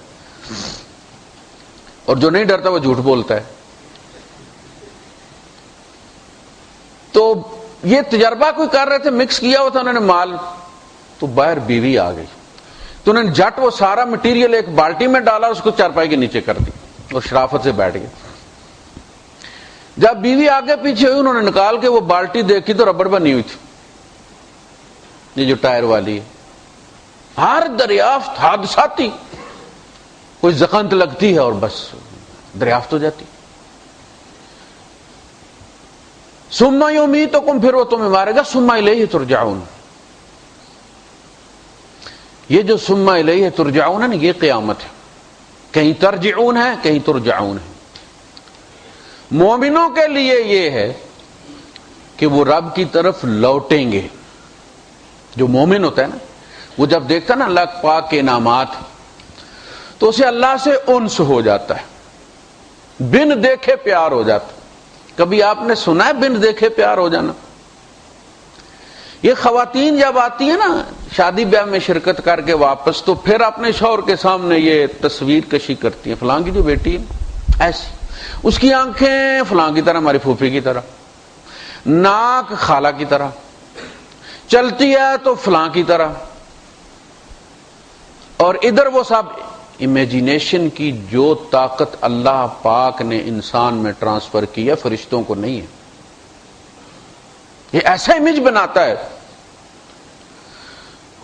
اور جو نہیں ڈرتا وہ جھوٹ بولتا ہے۔ تو یہ تجربہ کوئی کر رہے تھے، مکس کیا ہوا تھا انہوں نے مال، تو باہر بیوی آ گئی، تو انہوں نے جٹ وہ سارا مٹیریل ایک بالٹی میں ڈالا، اس کو چارپائی کے نیچے کر دی اور شرافت سے بیٹھ گئے۔ جب بیوی آگے پیچھے ہوئی، انہوں نے نکال کے وہ بالٹی دیکھی تو ربڑ بنی ہوئی تھی، یہ جو ٹائر والی ہے۔ ہر دریافت حادثاتی، کوئی زخمت لگتی ہے اور بس دریافت ہو جاتی۔ ثم یمیتکم، پھر وہ تمہیں مارے گا، ثم الیہ ترجعون۔ یہ جو ثم الیہ ترجعون ہے نا، یہ قیامت ہے، کہیں ترجعون ہے کہیں ترجعون ہے۔ مومنوں کے لیے یہ ہے کہ وہ رب کی طرف لوٹیں گے۔ جو مومن ہوتا ہے نا، وہ جب دیکھتا ہے نا اللہ پاک کے انعامات، تو اسے اللہ سے انس ہو جاتا ہے، بن دیکھے پیار ہو جاتا ہے۔ کبھی آپ نے سنا ہے بن دیکھے پیار ہو جانا؟ یہ خواتین جب آتی ہیں نا شادی بیاہ میں شرکت کر کے واپس، تو پھر اپنے شوہر کے سامنے یہ تصویر کشی کرتی ہیں، فلاں کی جو بیٹی ہے ایسی، اس کی آنکھیں فلاں کی طرح، ہماری پھوپھی کی طرح، ناک خالہ کی طرح، چلتی ہے تو فلاں کی طرح، اور ادھر وہ سب امیجینیشن کی جو طاقت اللہ پاک نے انسان میں ٹرانسفر کی ہے، فرشتوں کو نہیں ہے۔ یہ ایسا امیج بناتا ہے۔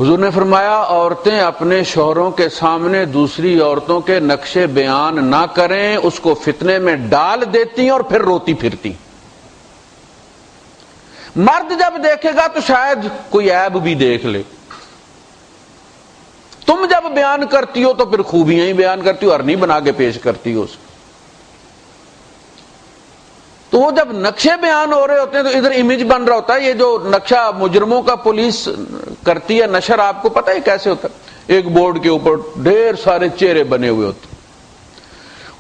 حضور نے فرمایا عورتیں اپنے شوہروں کے سامنے دوسری عورتوں کے نقشے بیان نہ کریں، اس کو فتنے میں ڈال دیتی اور پھر روتی پھرتی۔ مرد جب دیکھے گا تو شاید کوئی عیب بھی دیکھ لے، تم جب بیان کرتی ہو تو پھر خوبیاں ہی بیان کرتی ہو، ارنی بنا کے پیش کرتی ہو اس کو۔ تو وہ جب نقشے بیان ہو رہے ہوتے ہیں تو ادھر امیج بن رہا ہوتا ہے. یہ جو نقشہ مجرموں کا پولیس کرتی ہے نشر، آپ کو پتہ ہے کیسے ہوتا ہے؟ ایک بورڈ کے اوپر ڈھیر سارے چہرے بنے ہوئے ہوتے ہیں.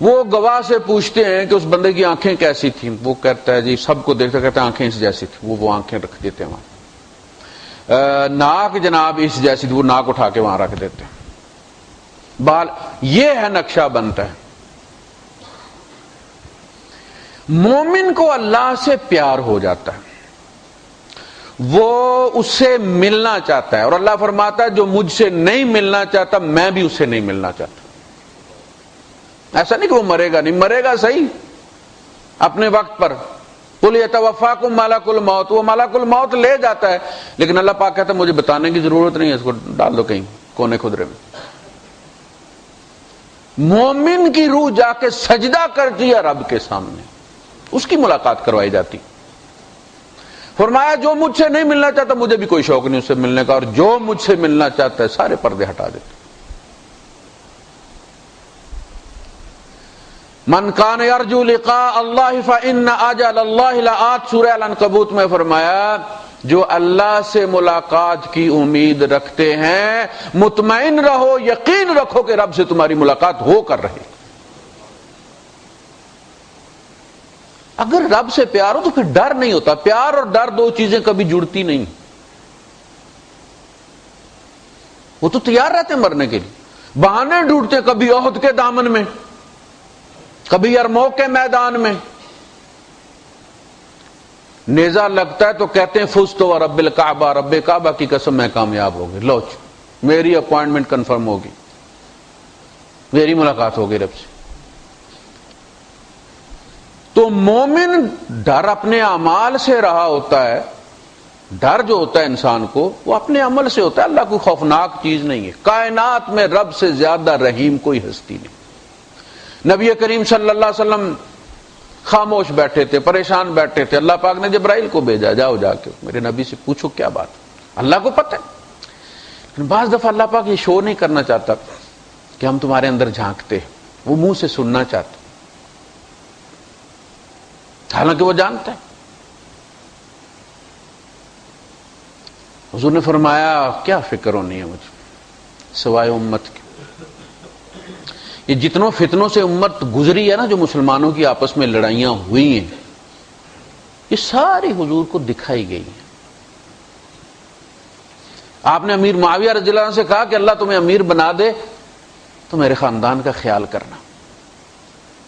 وہ گواہ سے پوچھتے ہیں کہ اس بندے کی آنکھیں کیسی تھیں. وہ کہتا ہے جی سب کو دیکھتا کہتا ہے آنکھیں اس جیسی تھی. وہ آنکھیں رکھ دیتے ہیں وہاں. ناک جناب اس جیسی تھی، وہ ناک اٹھا کے وہاں رکھ دیتے ہیں. بال، یہ ہے نقشہ بنتا ہے. مومن کو اللہ سے پیار ہو جاتا ہے، وہ اس سے ملنا چاہتا ہے، اور اللہ فرماتا ہے جو مجھ سے نہیں ملنا چاہتا میں بھی اس سے نہیں ملنا چاہتا. ایسا نہیں کہ وہ مرے گا، نہیں مرے گا صحیح اپنے وقت پر. قل یتوفاکم ملک الموت، وہ ملک الموت لے جاتا ہے، لیکن اللہ پاک کہتا ہے مجھے بتانے کی ضرورت نہیں ہے، اس کو ڈال دو کہیں کونے خدرے میں. مومن کی روح جا کے سجدہ کرتی ہے رب کے سامنے، اس کی ملاقات کروائی جاتی. فرمایا جو مجھ سے نہیں ملنا چاہتا مجھے بھی کوئی شوق نہیں اس سے ملنے کا، اور جو مجھ سے ملنا چاہتا ہے سارے پردے ہٹا دیتے. من کان یرجو لقاء اللہ فإن اجل اللہ لآت، سورہ العنکبوت میں فرمایا جو اللہ سے ملاقات کی امید رکھتے ہیں مطمئن رہو، یقین رکھو کہ رب سے تمہاری ملاقات ہو کر رہے. اگر رب سے پیار ہو تو پھر ڈر نہیں ہوتا. پیار اور ڈر دو چیزیں کبھی جڑتی نہیں. وہ تو تیار رہتے ہیں مرنے کے لیے، بہانے ڈھونڈتے، کبھی احد کے دامن میں، کبھی یرموک کے میدان میں. نیزہ لگتا ہے تو کہتے ہیں فزت و رب الکعبہ، رب کعبہ کی قسم میں کامیاب ہو گئی، لو میری اپوائنٹمنٹ کنفرم ہوگی، میری ملاقات ہوگی رب سے. تو مومن ڈر اپنے اعمال سے رہا ہوتا ہے. ڈر جو ہوتا ہے انسان کو وہ اپنے عمل سے ہوتا ہے، اللہ کوئی خوفناک چیز نہیں ہے. کائنات میں رب سے زیادہ رحیم کوئی ہستی نہیں. نبی کریم صلی اللہ علیہ وسلم خاموش بیٹھے تھے، پریشان بیٹھے تھے. اللہ پاک نے جبرائیل کو بھیجا، جاؤ جا کے میرے نبی سے پوچھو کیا بات. اللہ کو پتہ ہے، لیکن بعض دفعہ اللہ پاک یہ شو نہیں کرنا چاہتا کہ ہم تمہارے اندر جھانکتے، وہ منہ سے سننا چاہتا، حالانکہ وہ جانتا ہے. حضور نے فرمایا کیا فکر ہونی ہے مجھے سوائے امت کی. یہ جتنوں فتنوں سے امت گزری ہے نا، جو مسلمانوں کی آپس میں لڑائیاں ہوئی ہیں، یہ ساری حضور کو دکھائی گئی ہیں. آپ نے امیر معاویہ رضی اللہ عنہ سے کہا کہ اللہ تمہیں امیر بنا دے تو میرے خاندان کا خیال کرنا.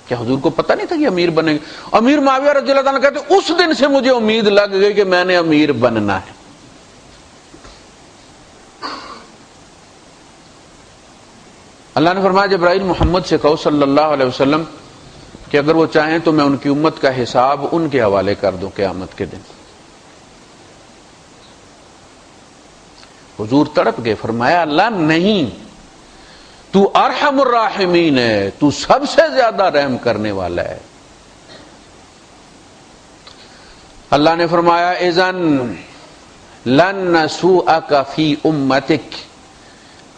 کیا حضور کو پتہ نہیں تھا کہ امیر بنے گے؟ امیر معاویہ رضی اللہ عنہ کہتے اس دن سے مجھے امید لگ گئی کہ میں نے امیر بننا ہے. اللہ نے فرمایا جبرائیل محمد سے کہو صلی اللہ علیہ وسلم کہ اگر وہ چاہیں تو میں ان کی امت کا حساب ان کے حوالے کر دوں قیامت کے دن. حضور تڑپ گئے، فرمایا اللہ نہیں، تو ارحم الراحمین ہے، تو سب سے زیادہ رحم کرنے والا ہے. اللہ نے فرمایا اذن لن نسوءک فی امتک،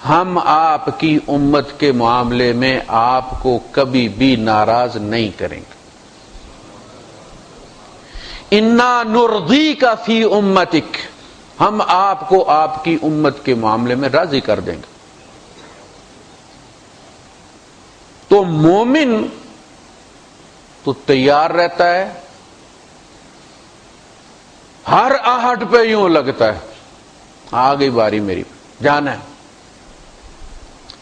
ہم آپ کی امت کے معاملے میں آپ کو کبھی بھی ناراض نہیں کریں گے. انا نرضیک فی امتک، ہم آپ کو آپ کی امت کے معاملے میں راضی کر دیں گے. تو مومن تو تیار رہتا ہے، ہر آہٹ پہ یوں لگتا ہے آ گئی باری میری، جانا ہے.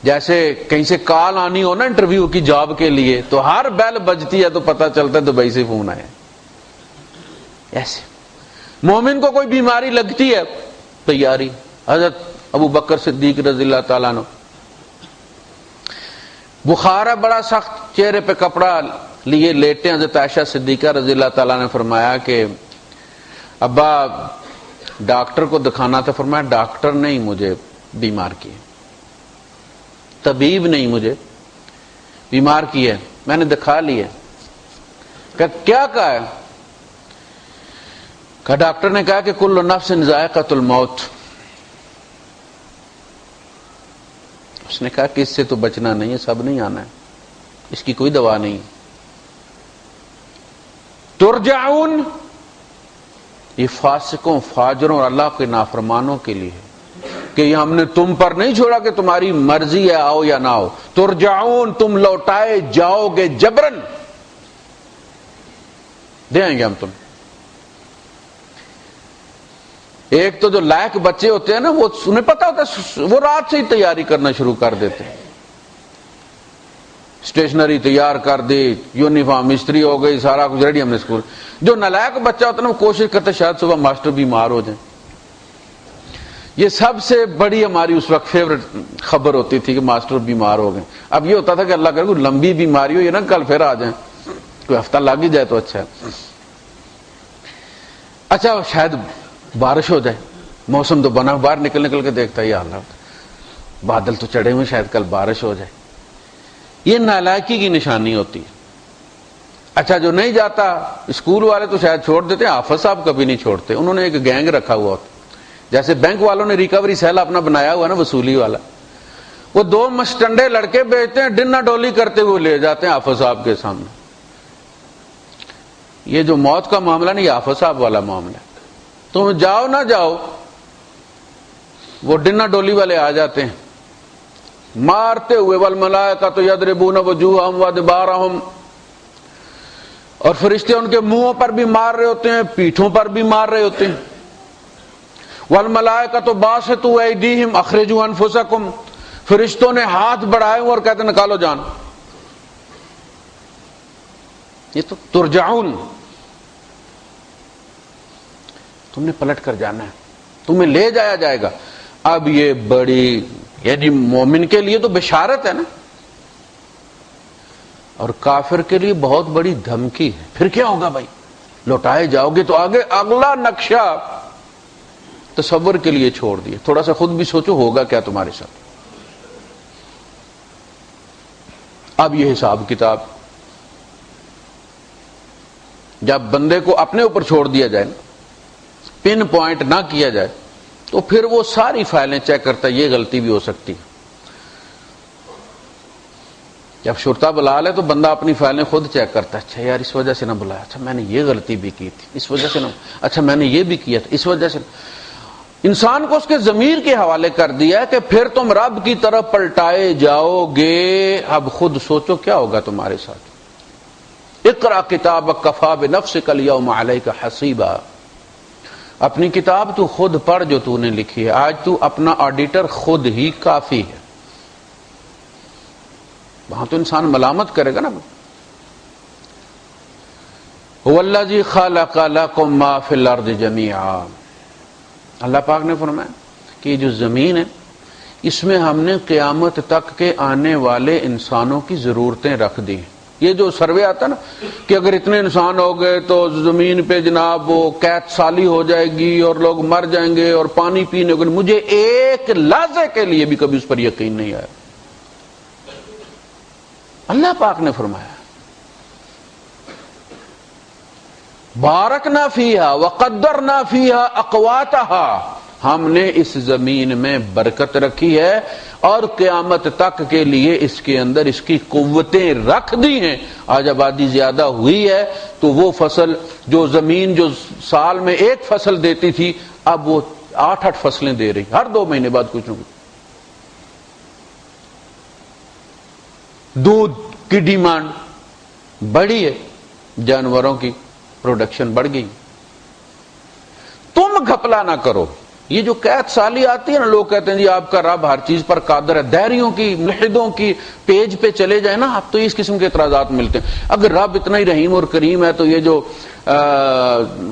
جیسے کہیں سے کال آنی ہو نا انٹرویو کی جاب کے لیے، تو ہر بیل بجتی ہے تو پتہ چلتا ہے دبئی سے فون آیا. ایسے مومن کو کوئی بیماری لگتی ہے، تیاری. حضرت ابو بکر صدیق رضی اللہ تعالیٰ عنہ، بخار ہے بڑا سخت، چہرے پہ کپڑا لیے لیٹے. حضرت عائشہ صدیقہ رضی اللہ تعالیٰ نے فرمایا کہ ابا ڈاکٹر کو دکھانا تھا. فرمایا ڈاکٹر نہیں مجھے بیمار کیا، طبیب نہیں مجھے بیمار کیا، میں نے دکھا لیا. کہ کیا کہا ہے؟ کہ ڈاکٹر نے کہا کہ کل نفس ذائقۃ الموت. اس نے کہا کہ اس سے تو بچنا نہیں ہے، سب نہیں آنا ہے، اس کی کوئی دوا نہیں. ترجعون، یہ فاسقوں، فاجروں اور اللہ کے نافرمانوں کے لیے کہ یہ ہم نے تم پر نہیں چھوڑا کہ تمہاری مرضی ہے آؤ یا نہ آؤ، ترجعون، تم لوٹائے جاؤ گے جبرن، دے آئیں گے ہم تم۔ ایک تو جو لائق بچے ہوتے ہیں نا، وہ انہیں پتا ہوتا ہے، وہ رات سے ہی تیاری کرنا شروع کر دیتے ہیں، اسٹیشنری تیار کر دی، یونیفارم استری ہو گئی، سارا کچھ ریڈی ہم نے اسکول۔ جو نالائق بچہ ہوتا ہے نا، وہ کوشش کرتے شاید صبح ماسٹر بیمار ہو جائیں۔ یہ سب سے بڑی ہماری اس وقت فیورٹ خبر ہوتی تھی کہ ماسٹر بیمار ہو گئے۔ اب یہ ہوتا تھا کہ اللہ کرے کوئی لمبی بیماری ہو، یہ نا کل پھر آ جائیں، کوئی ہفتہ لگ ہی جائے تو اچھا ہے۔ اچھا شاید بارش ہو جائے، موسم تو بنا، باہر نکل کے دیکھتا ہے یہ حالات، بادل تو چڑھے ہوئے، شاید کل بارش ہو جائے۔ یہ نالائکی کی نشانی ہوتی ہے۔ اچھا جو نہیں جاتا، اسکول والے تو شاید چھوڑ دیتے ہیں، حافظ صاحب کبھی نہیں چھوڑتے، انہوں نے ایک گینگ رکھا ہوا ہوتا، جیسے بینک والوں نے ریکوری سیل اپنا بنایا ہوا نا، وصولی والا، وہ 2 مسٹنڈے لڑکے بیچتے ہیں، ڈنا ڈولی کرتے ہوئے لے جاتے ہیں حافظ صاحب کے سامنے۔ یہ جو موت کا معاملہ نہیں، حافظ صاحب والا معاملہ ہے، تم جاؤ نہ جاؤ، وہ ڈنا ڈولی والے آ جاتے ہیں مارتے ہوئے، والملائکۃ یضربون وجوہہم وادبارہم، اور فرشتے ان کے منہوں پر بھی مار رہے ہوتے ہیں، پیٹھوں پر بھی مار رہے ہوتے ہیں۔ والملائکۃ باسطوا ایدیہم اخرجوا انفسکم، فرشتوں نے ہاتھ بڑھائے اور کہتے ہیں نکالو جان۔ یہ تو ترجعون، تم نے پلٹ کر جانا ہے، تمہیں لے جایا جائے گا۔ اب یہ بڑی، یعنی مومن کے لیے تو بشارت ہے نا، اور کافر کے لیے بہت بڑی دھمکی ہے۔ پھر کیا ہوگا بھائی؟ لوٹائے جاؤ گے تو آگے اگلا نقشہ تصور کے لیے چھوڑ دیے، تھوڑا سا خود بھی سوچو ہوگا کیا تمہارے ساتھ۔ اب یہ حساب کتاب جب بندے کو اپنے اوپر چھوڑ دیا جائے، پن پوائنٹ نہ کیا جائے، تو پھر وہ ساری فائلیں چیک کرتا ہے، یہ غلطی بھی ہو سکتی ہے۔ جب شرطا بلا لے تو بندہ اپنی فائلیں خود چیک کرتا ہے، اچھا یار اس وجہ سے نہ بلایا، اچھا میں نے یہ غلطی بھی کی تھی اس وجہ سے نہ، اچھا میں نے یہ بھی کیا تھا اس وجہ سے۔ انسان کو اس کے ضمیر کے حوالے کر دیا ہے کہ پھر تم رب کی طرف پلٹائے جاؤ گے۔ اب خود سوچو کیا ہوگا تمہارے ساتھ۔ اقرأ کتابک کفی بنفسک اليوم علیک حسیبا، اپنی کتاب تو خود پڑھ جو تو نے لکھی ہے، آج تو اپنا آڈیٹر خود ہی کافی ہے۔ وہاں تو انسان ملامت کرے گا نا۔ هو الذی خلق لکم ما فی الارض جمیعا، اللہ پاک نے فرمایا کہ یہ جو زمین ہے، اس میں ہم نے قیامت تک کے آنے والے انسانوں کی ضرورتیں رکھ دی ہیں۔ یہ جو سروے آتا نا کہ اگر اتنے انسان ہو گئے تو زمین پہ جناب وہ قحط سالی ہو جائے گی اور لوگ مر جائیں گے اور پانی پینے کو، مجھے ایک لحظے کے لیے بھی کبھی اس پر یقین نہیں آیا۔ اللہ پاک نے فرمایا بارکنا فیہا وقدرنا فیہا اقواتہا، ہم نے اس زمین میں برکت رکھی ہے اور قیامت تک کے لیے اس کے اندر اس کی قوتیں رکھ دی ہیں۔ آج آبادی زیادہ ہوئی ہے تو وہ فصل جو زمین جو سال میں ایک فصل دیتی تھی، اب وہ 8 فصلیں دے رہی، ہر 2 مہینے بعد کچھ نہ کچھ۔ دودھ کی ڈیمانڈ بڑھی ہے، جانوروں کی پروڈکشن بڑھ گئی۔ تم گھپلا نہ کرو۔ یہ جو قحط سالی آتی ہے نا، لوگ کہتے ہیں جی آپ کا رب ہر چیز پر قادر ہے، دہریوں کی ملحدوں کی پیج پہ چلے جائیں نا آپ تو اس قسم کے اعتراضات ملتے ہیں۔ اگر رب اتنا ہی رحیم اور کریم ہے تو یہ جو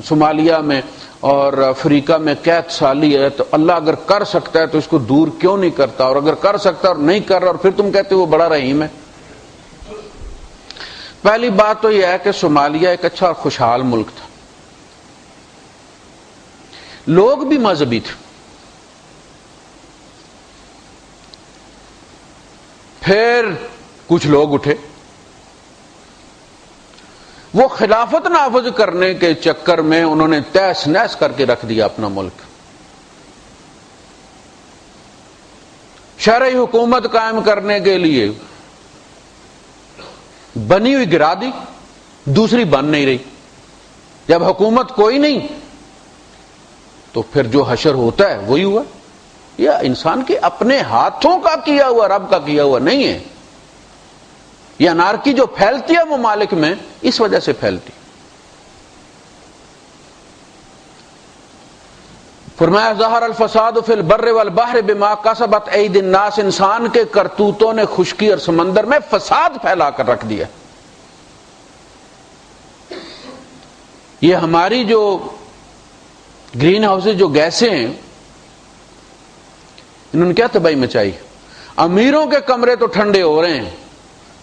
صومالیہ میں اور افریقہ میں قحط سالی ہے، تو اللہ اگر کر سکتا ہے تو اس کو دور کیوں نہیں کرتا، اور اگر کر سکتا اور نہیں کر رہا اور پھر تم کہتے وہ بڑا رحیم ہے۔ پہلی بات تو یہ ہے کہ صومالیہ ایک اچھا اور خوشحال ملک تھا، لوگ بھی مذہبی تھے۔ پھر کچھ لوگ اٹھے، وہ خلافت نافذ کرنے کے چکر میں انہوں نے تہس نہس کر کے رکھ دیا اپنا ملک، شرعی حکومت قائم کرنے کے لیے بنی ہوئی گرا دی، دوسری بن نہیں رہی۔ جب حکومت کوئی نہیں تو پھر جو حشر ہوتا ہے وہی ہوا. یا انسان کے اپنے ہاتھوں کا کیا ہوا، رب کا کیا ہوا نہیں ہے. یہ انارکی جو پھیلتی ہے ممالک میں اس وجہ سے پھیلتی. فرمایا ظہر الفساد فی البر والبحر بما کسبت ایدی الناس، انسان کے کرتوتوں نے خشکی اور سمندر میں فساد پھیلا کر رکھ دیا. یہ ہماری جو گرین ہاؤسز جو گیسیں ہیں انہوں نے کیا تباہی مچائی. امیروں کے کمرے تو ٹھنڈے ہو رہے ہیں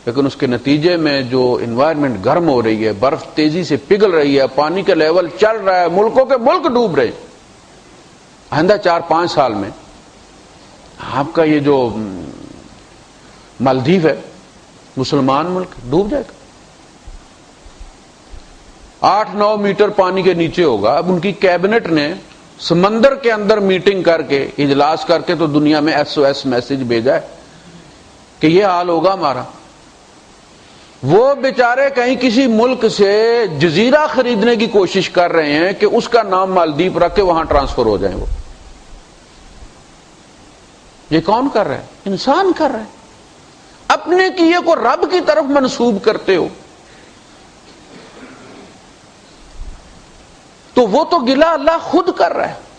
لیکن اس کے نتیجے میں جو انوائرمنٹ گرم ہو رہی ہے، برف تیزی سے پگھل رہی ہے، پانی کا لیول چل رہا ہے، ملکوں کے ملک ڈوب رہے ہیں. آئندہ 4-5 سال میں آپ کا یہ جو مالدیو ہے مسلمان ملک ڈوب جائے گا. 8-9 میٹر پانی کے نیچے ہوگا. اب ان کی کیبنٹ نے سمندر کے اندر میٹنگ کر کے اجلاس کر کے تو دنیا میں SOS میسج بھیجا ہے کہ یہ حال ہوگا ہمارا. وہ بیچارے کہیں کسی ملک سے جزیرہ خریدنے کی کوشش کر رہے ہیں کہ اس کا نام مالدیپ رکھ کے وہاں ٹرانسفر ہو جائیں. وہ یہ کون کر رہا ہے؟ انسان کر رہا ہے. اپنے کیے کو رب کی طرف منسوب کرتے ہو تو وہ تو گلہ اللہ خود کر رہا ہے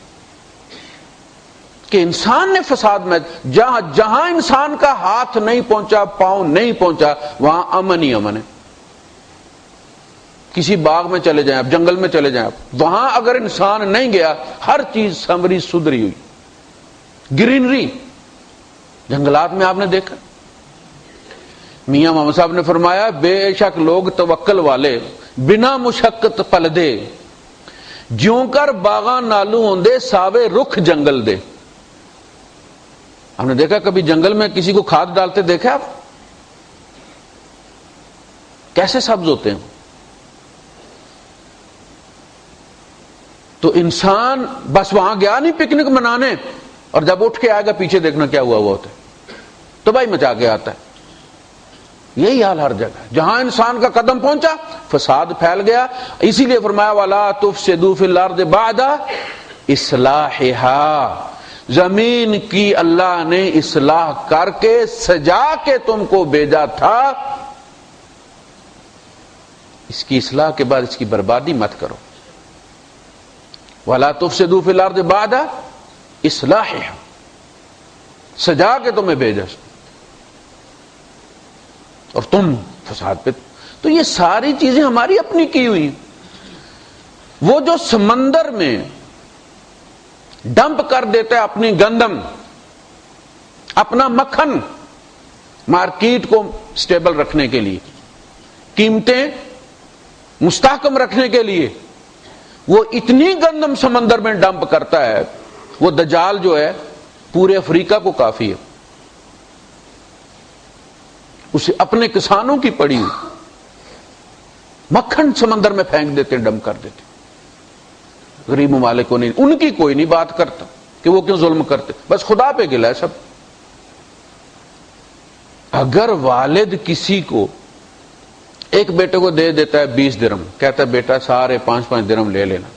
کہ انسان نے فساد میں جہاں انسان کا ہاتھ نہیں پہنچا، پاؤں نہیں پہنچا، وہاں امن ہی امن ہے. کسی باغ میں چلے جائیں آپ، جنگل میں چلے جائیں آپ، وہاں اگر انسان نہیں گیا ہر چیز سنوری سدھری ہوئی. گرینری جنگلات میں آپ نے دیکھا. میاں محمد صاحب نے فرمایا بے شک لوگ توکل والے بنا مشقت پلدے، جیوں کر باغاں نالو ہوندے ساوے رخ جنگل دے. ہم نے دیکھا کبھی جنگل میں کسی کو کھاد ڈالتے دیکھا آپ؟ کیسے سبز ہوتے ہیں. تو انسان بس وہاں گیا نہیں پکنک منانے اور جب اٹھ کے آئے گا پیچھے دیکھنا کیا ہوا ہوتا ہے، تو بھائی مچا کے آتا ہے. یہی حال ہر جگہ، جہاں انسان کا قدم پہنچا فساد پھیل گیا. اسی لیے فرمایا وَلَا تُفْسِدُوا فِي الْأَرْضِ بَعْدَ إِصْلَاحِهَا، زمین کی اللہ نے اصلاح کر کے سجا کے تم کو بھیجا تھا. اس کی اصلاح کے بعد اس کی بربادی مت کرو. وَلَا تُفْسِدُوا فِي الْأَرْضِ بَعْدَ إِصْلَاحِهَا، سجا کے تمہیں بھیجا اور تم فساد پہ. تو یہ ساری چیزیں ہماری اپنی کی ہوئی. وہ جو سمندر میں ڈمپ کر دیتا ہے اپنی گندم، اپنا مکھن مارکیٹ کو سٹیبل رکھنے کے لیے، قیمتیں مستحکم رکھنے کے لیے، وہ اتنی گندم سمندر میں ڈمپ کرتا ہے، وہ دجال جو ہے پورے افریقہ کو کافی ہے. اسے اپنے کسانوں کی پڑی ہوئی مکھن سمندر میں پھینک دیتے، ڈمپ کر دیتے. غریب ممالک کو نہیں، ان کی کوئی نہیں بات کرتا کہ وہ کیوں ظلم کرتے، بس خدا پہ گلا ہے سب. اگر والد کسی کو ایک بیٹے کو دے دیتا ہے 20 درہم، کہتا ہے بیٹا سارے 5-5 درہم لے لینا،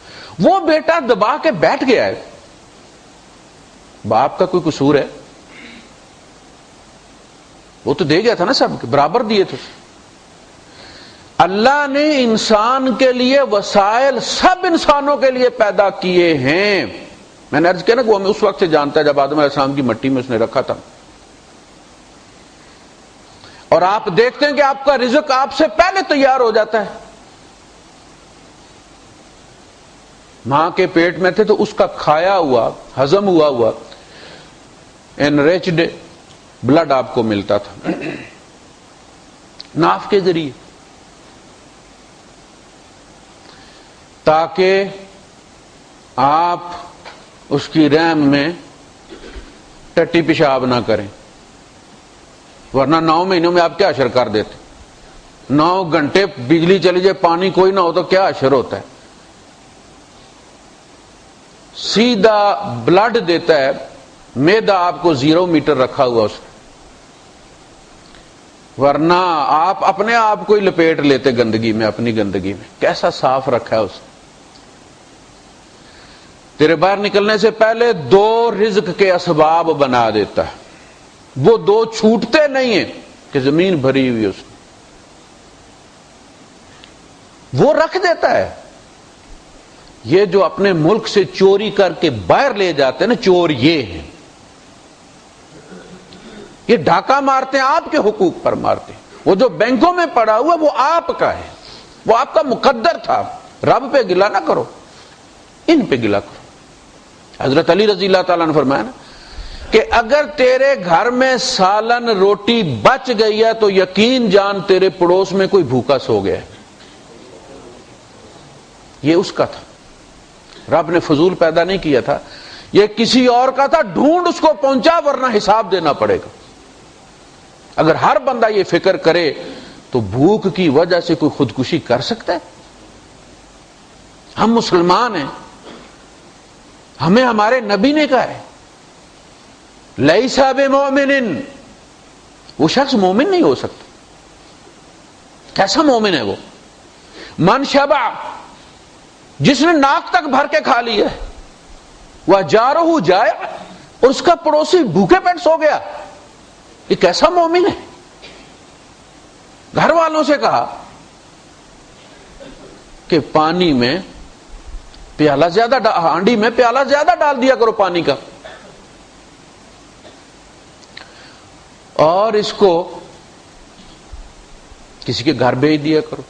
وہ بیٹا دبا کے بیٹھ گیا ہے، باپ کا کوئی قصور ہے؟ وہ تو دے گیا تھا نا، سب برابر دیے تھے. اللہ نے انسان کے لیے وسائل سب انسانوں کے لیے پیدا کیے ہیں. میں نے عرض کیا نا کہ وہ ہمیں اس وقت سے جانتا ہے جب آدم علیہ السلام کی مٹی میں اس نے رکھا تھا. اور آپ دیکھتے ہیں کہ آپ کا رزق آپ سے پہلے تیار ہو جاتا ہے. ماں کے پیٹ میں تھے تو اس کا کھایا ہوا، ہضم ہوا انریچڈ بلڈ آپ کو ملتا تھا ناف کے ذریعے، تاکہ آپ اس کی رحم میں ٹٹی پیشاب نہ کریں، ورنہ 9 مہینوں میں آپ کیا اشر کر دیتے. 9 گھنٹے بجلی چلی جائے پانی کوئی نہ ہو تو کیا اشر ہوتا ہے. سیدھا بلڈ دیتا ہے، میدا آپ کو 0 میٹر رکھا ہوا اس کا، ورنہ آپ اپنے آپ کو ہی لپیٹ لیتے گندگی میں، اپنی گندگی میں. کیسا صاف رکھا ہے اس نے. تیرے باہر نکلنے سے پہلے 2 رزق کے اسباب بنا دیتا ہے، وہ 2 چھوٹتے نہیں ہیں کہ زمین بھری ہوئی اس میں، وہ رکھ دیتا ہے۔ یہ جو اپنے ملک سے چوری کر کے باہر لے جاتے ہیں نا، چور یہ ہیں، یہ ڈھاکہ مارتے ہیں، آپ کے حقوق پر مارتے ہیں۔ وہ جو بینکوں میں پڑا ہوا وہ آپ کا ہے، وہ آپ کا مقدر تھا۔ رب پہ گلہ نہ کرو، ان پہ گلہ کرو۔ حضرت علی رضی اللہ تعالیٰ نے فرمایا نا کہ اگر تیرے گھر میں سالن روٹی بچ گئی ہے تو یقین جان تیرے پڑوس میں کوئی بھوکا سو گیا ہے، یہ اس کا تھا۔ رب نے فضول پیدا نہیں کیا تھا، یہ کسی اور کا تھا، ڈھونڈ اس کو پہنچا ورنہ حساب دینا پڑے گا۔ اگر ہر بندہ یہ فکر کرے تو بھوک کی وجہ سے کوئی خودکشی کر سکتا ہے؟ ہم مسلمان ہیں، ہمیں ہمارے نبی نے کہا ہے لیس بمؤمن، وہ شخص مومن نہیں ہو سکتا۔ کیسا مومن ہے وہ؟ من شبع، جس نے ناک تک بھر کے کھا لی ہے، وہ جارہ جائع، اور اس کا پڑوسی بھوکے پیٹ سو گیا، یہ کیسا مومن ہے؟ گھر والوں سے کہا کہ پانی میں پیالہ زیادہ ہانڈی میں پیالہ زیادہ ڈال دیا کرو پانی کا، اور اس کو کسی کے گھر بھیج دیا کرو۔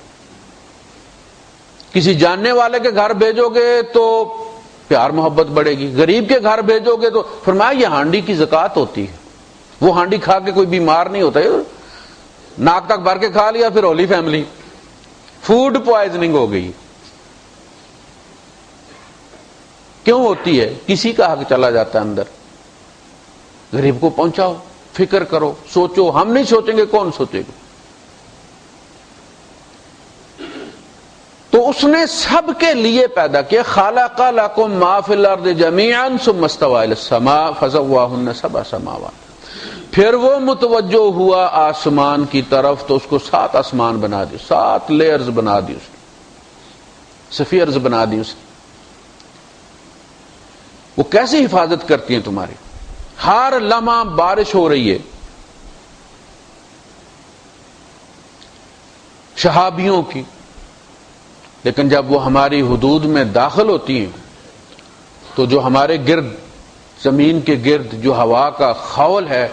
کسی جاننے والے کے گھر بھیجو گے تو پیار محبت بڑھے گی، غریب کے گھر بھیجو گے تو فرمایا یہ ہانڈی کی زکوٰۃ ہوتی ہے، وہ ہانڈی کھا کے کوئی بیمار نہیں ہوتا، ناک تک بھر کے کھا لیا پھر ہولی فیملی، فوڈ پوائزننگ ہو گئی۔ کیوں ہوتی ہے؟ کسی کا حق چلا جاتا ہے اندر۔ غریب کو پہنچاؤ، فکر کرو، سوچو، ہم نہیں سوچیں گے کون سوچے گا؟ تو اس نے سب کے لیے پیدا کیا، خلق لکم ما فی الارض جمیعا ثم استوى الی السماء فسواہن 7 سماوات۔ پھر وہ متوجہ ہوا آسمان کی طرف تو اس کو 7 آسمان بنا دی، 7 لیئرز بنا دی، اس نے سفیئرز بنا دی اس نے۔ وہ کیسے حفاظت کرتی ہیں تمہاری؟ ہر لمحہ بارش ہو رہی ہے، شہابیوں کی، لیکن جب وہ ہماری حدود میں داخل ہوتی ہیں تو جو ہمارے گرد، زمین کے گرد جو ہوا کا خول ہے،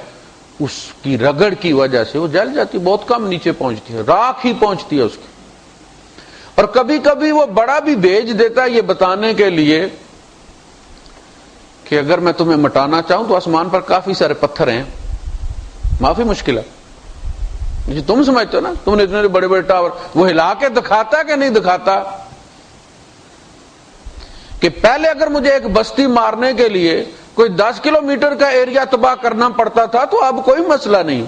اس کی رگڑ کی وجہ سے وہ جل جاتی، بہت کم نیچے پہنچتی ہے، راکھ ہی پہنچتی ہے اس کی۔ اور کبھی کبھی وہ بڑا بھی بھیج دیتا ہے یہ بتانے کے لیے کہ اگر میں تمہیں مٹانا چاہوں تو آسمان پر کافی سارے پتھر ہیں، معافی مشکل ہے۔ جی تم سمجھتے ہو نا، تم نے اتنے بڑے بڑے ٹاور، وہ ہلا کے دکھاتا کہ نہیں دکھاتا کہ پہلے اگر مجھے ایک بستی مارنے کے لیے کوئی 10 کلومیٹر کا ایریا تباہ کرنا پڑتا تھا تو اب کوئی مسئلہ نہیں،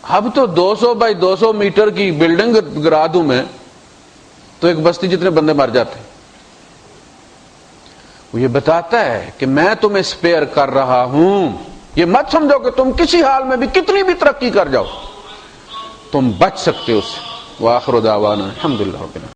اب تو 200 بائی 200 میٹر کی بلڈنگ گرا دوں میں تو ایک بستی جتنے بندے مر جاتے۔ وہ یہ بتاتا ہے کہ میں تمہیں اسپیئر کر رہا ہوں، یہ مت سمجھو کہ تم کسی حال میں بھی کتنی بھی ترقی کر جاؤ تم بچ سکتے ہو اس سے۔ وآخر دعوانا الحمدللہ رب العالمین۔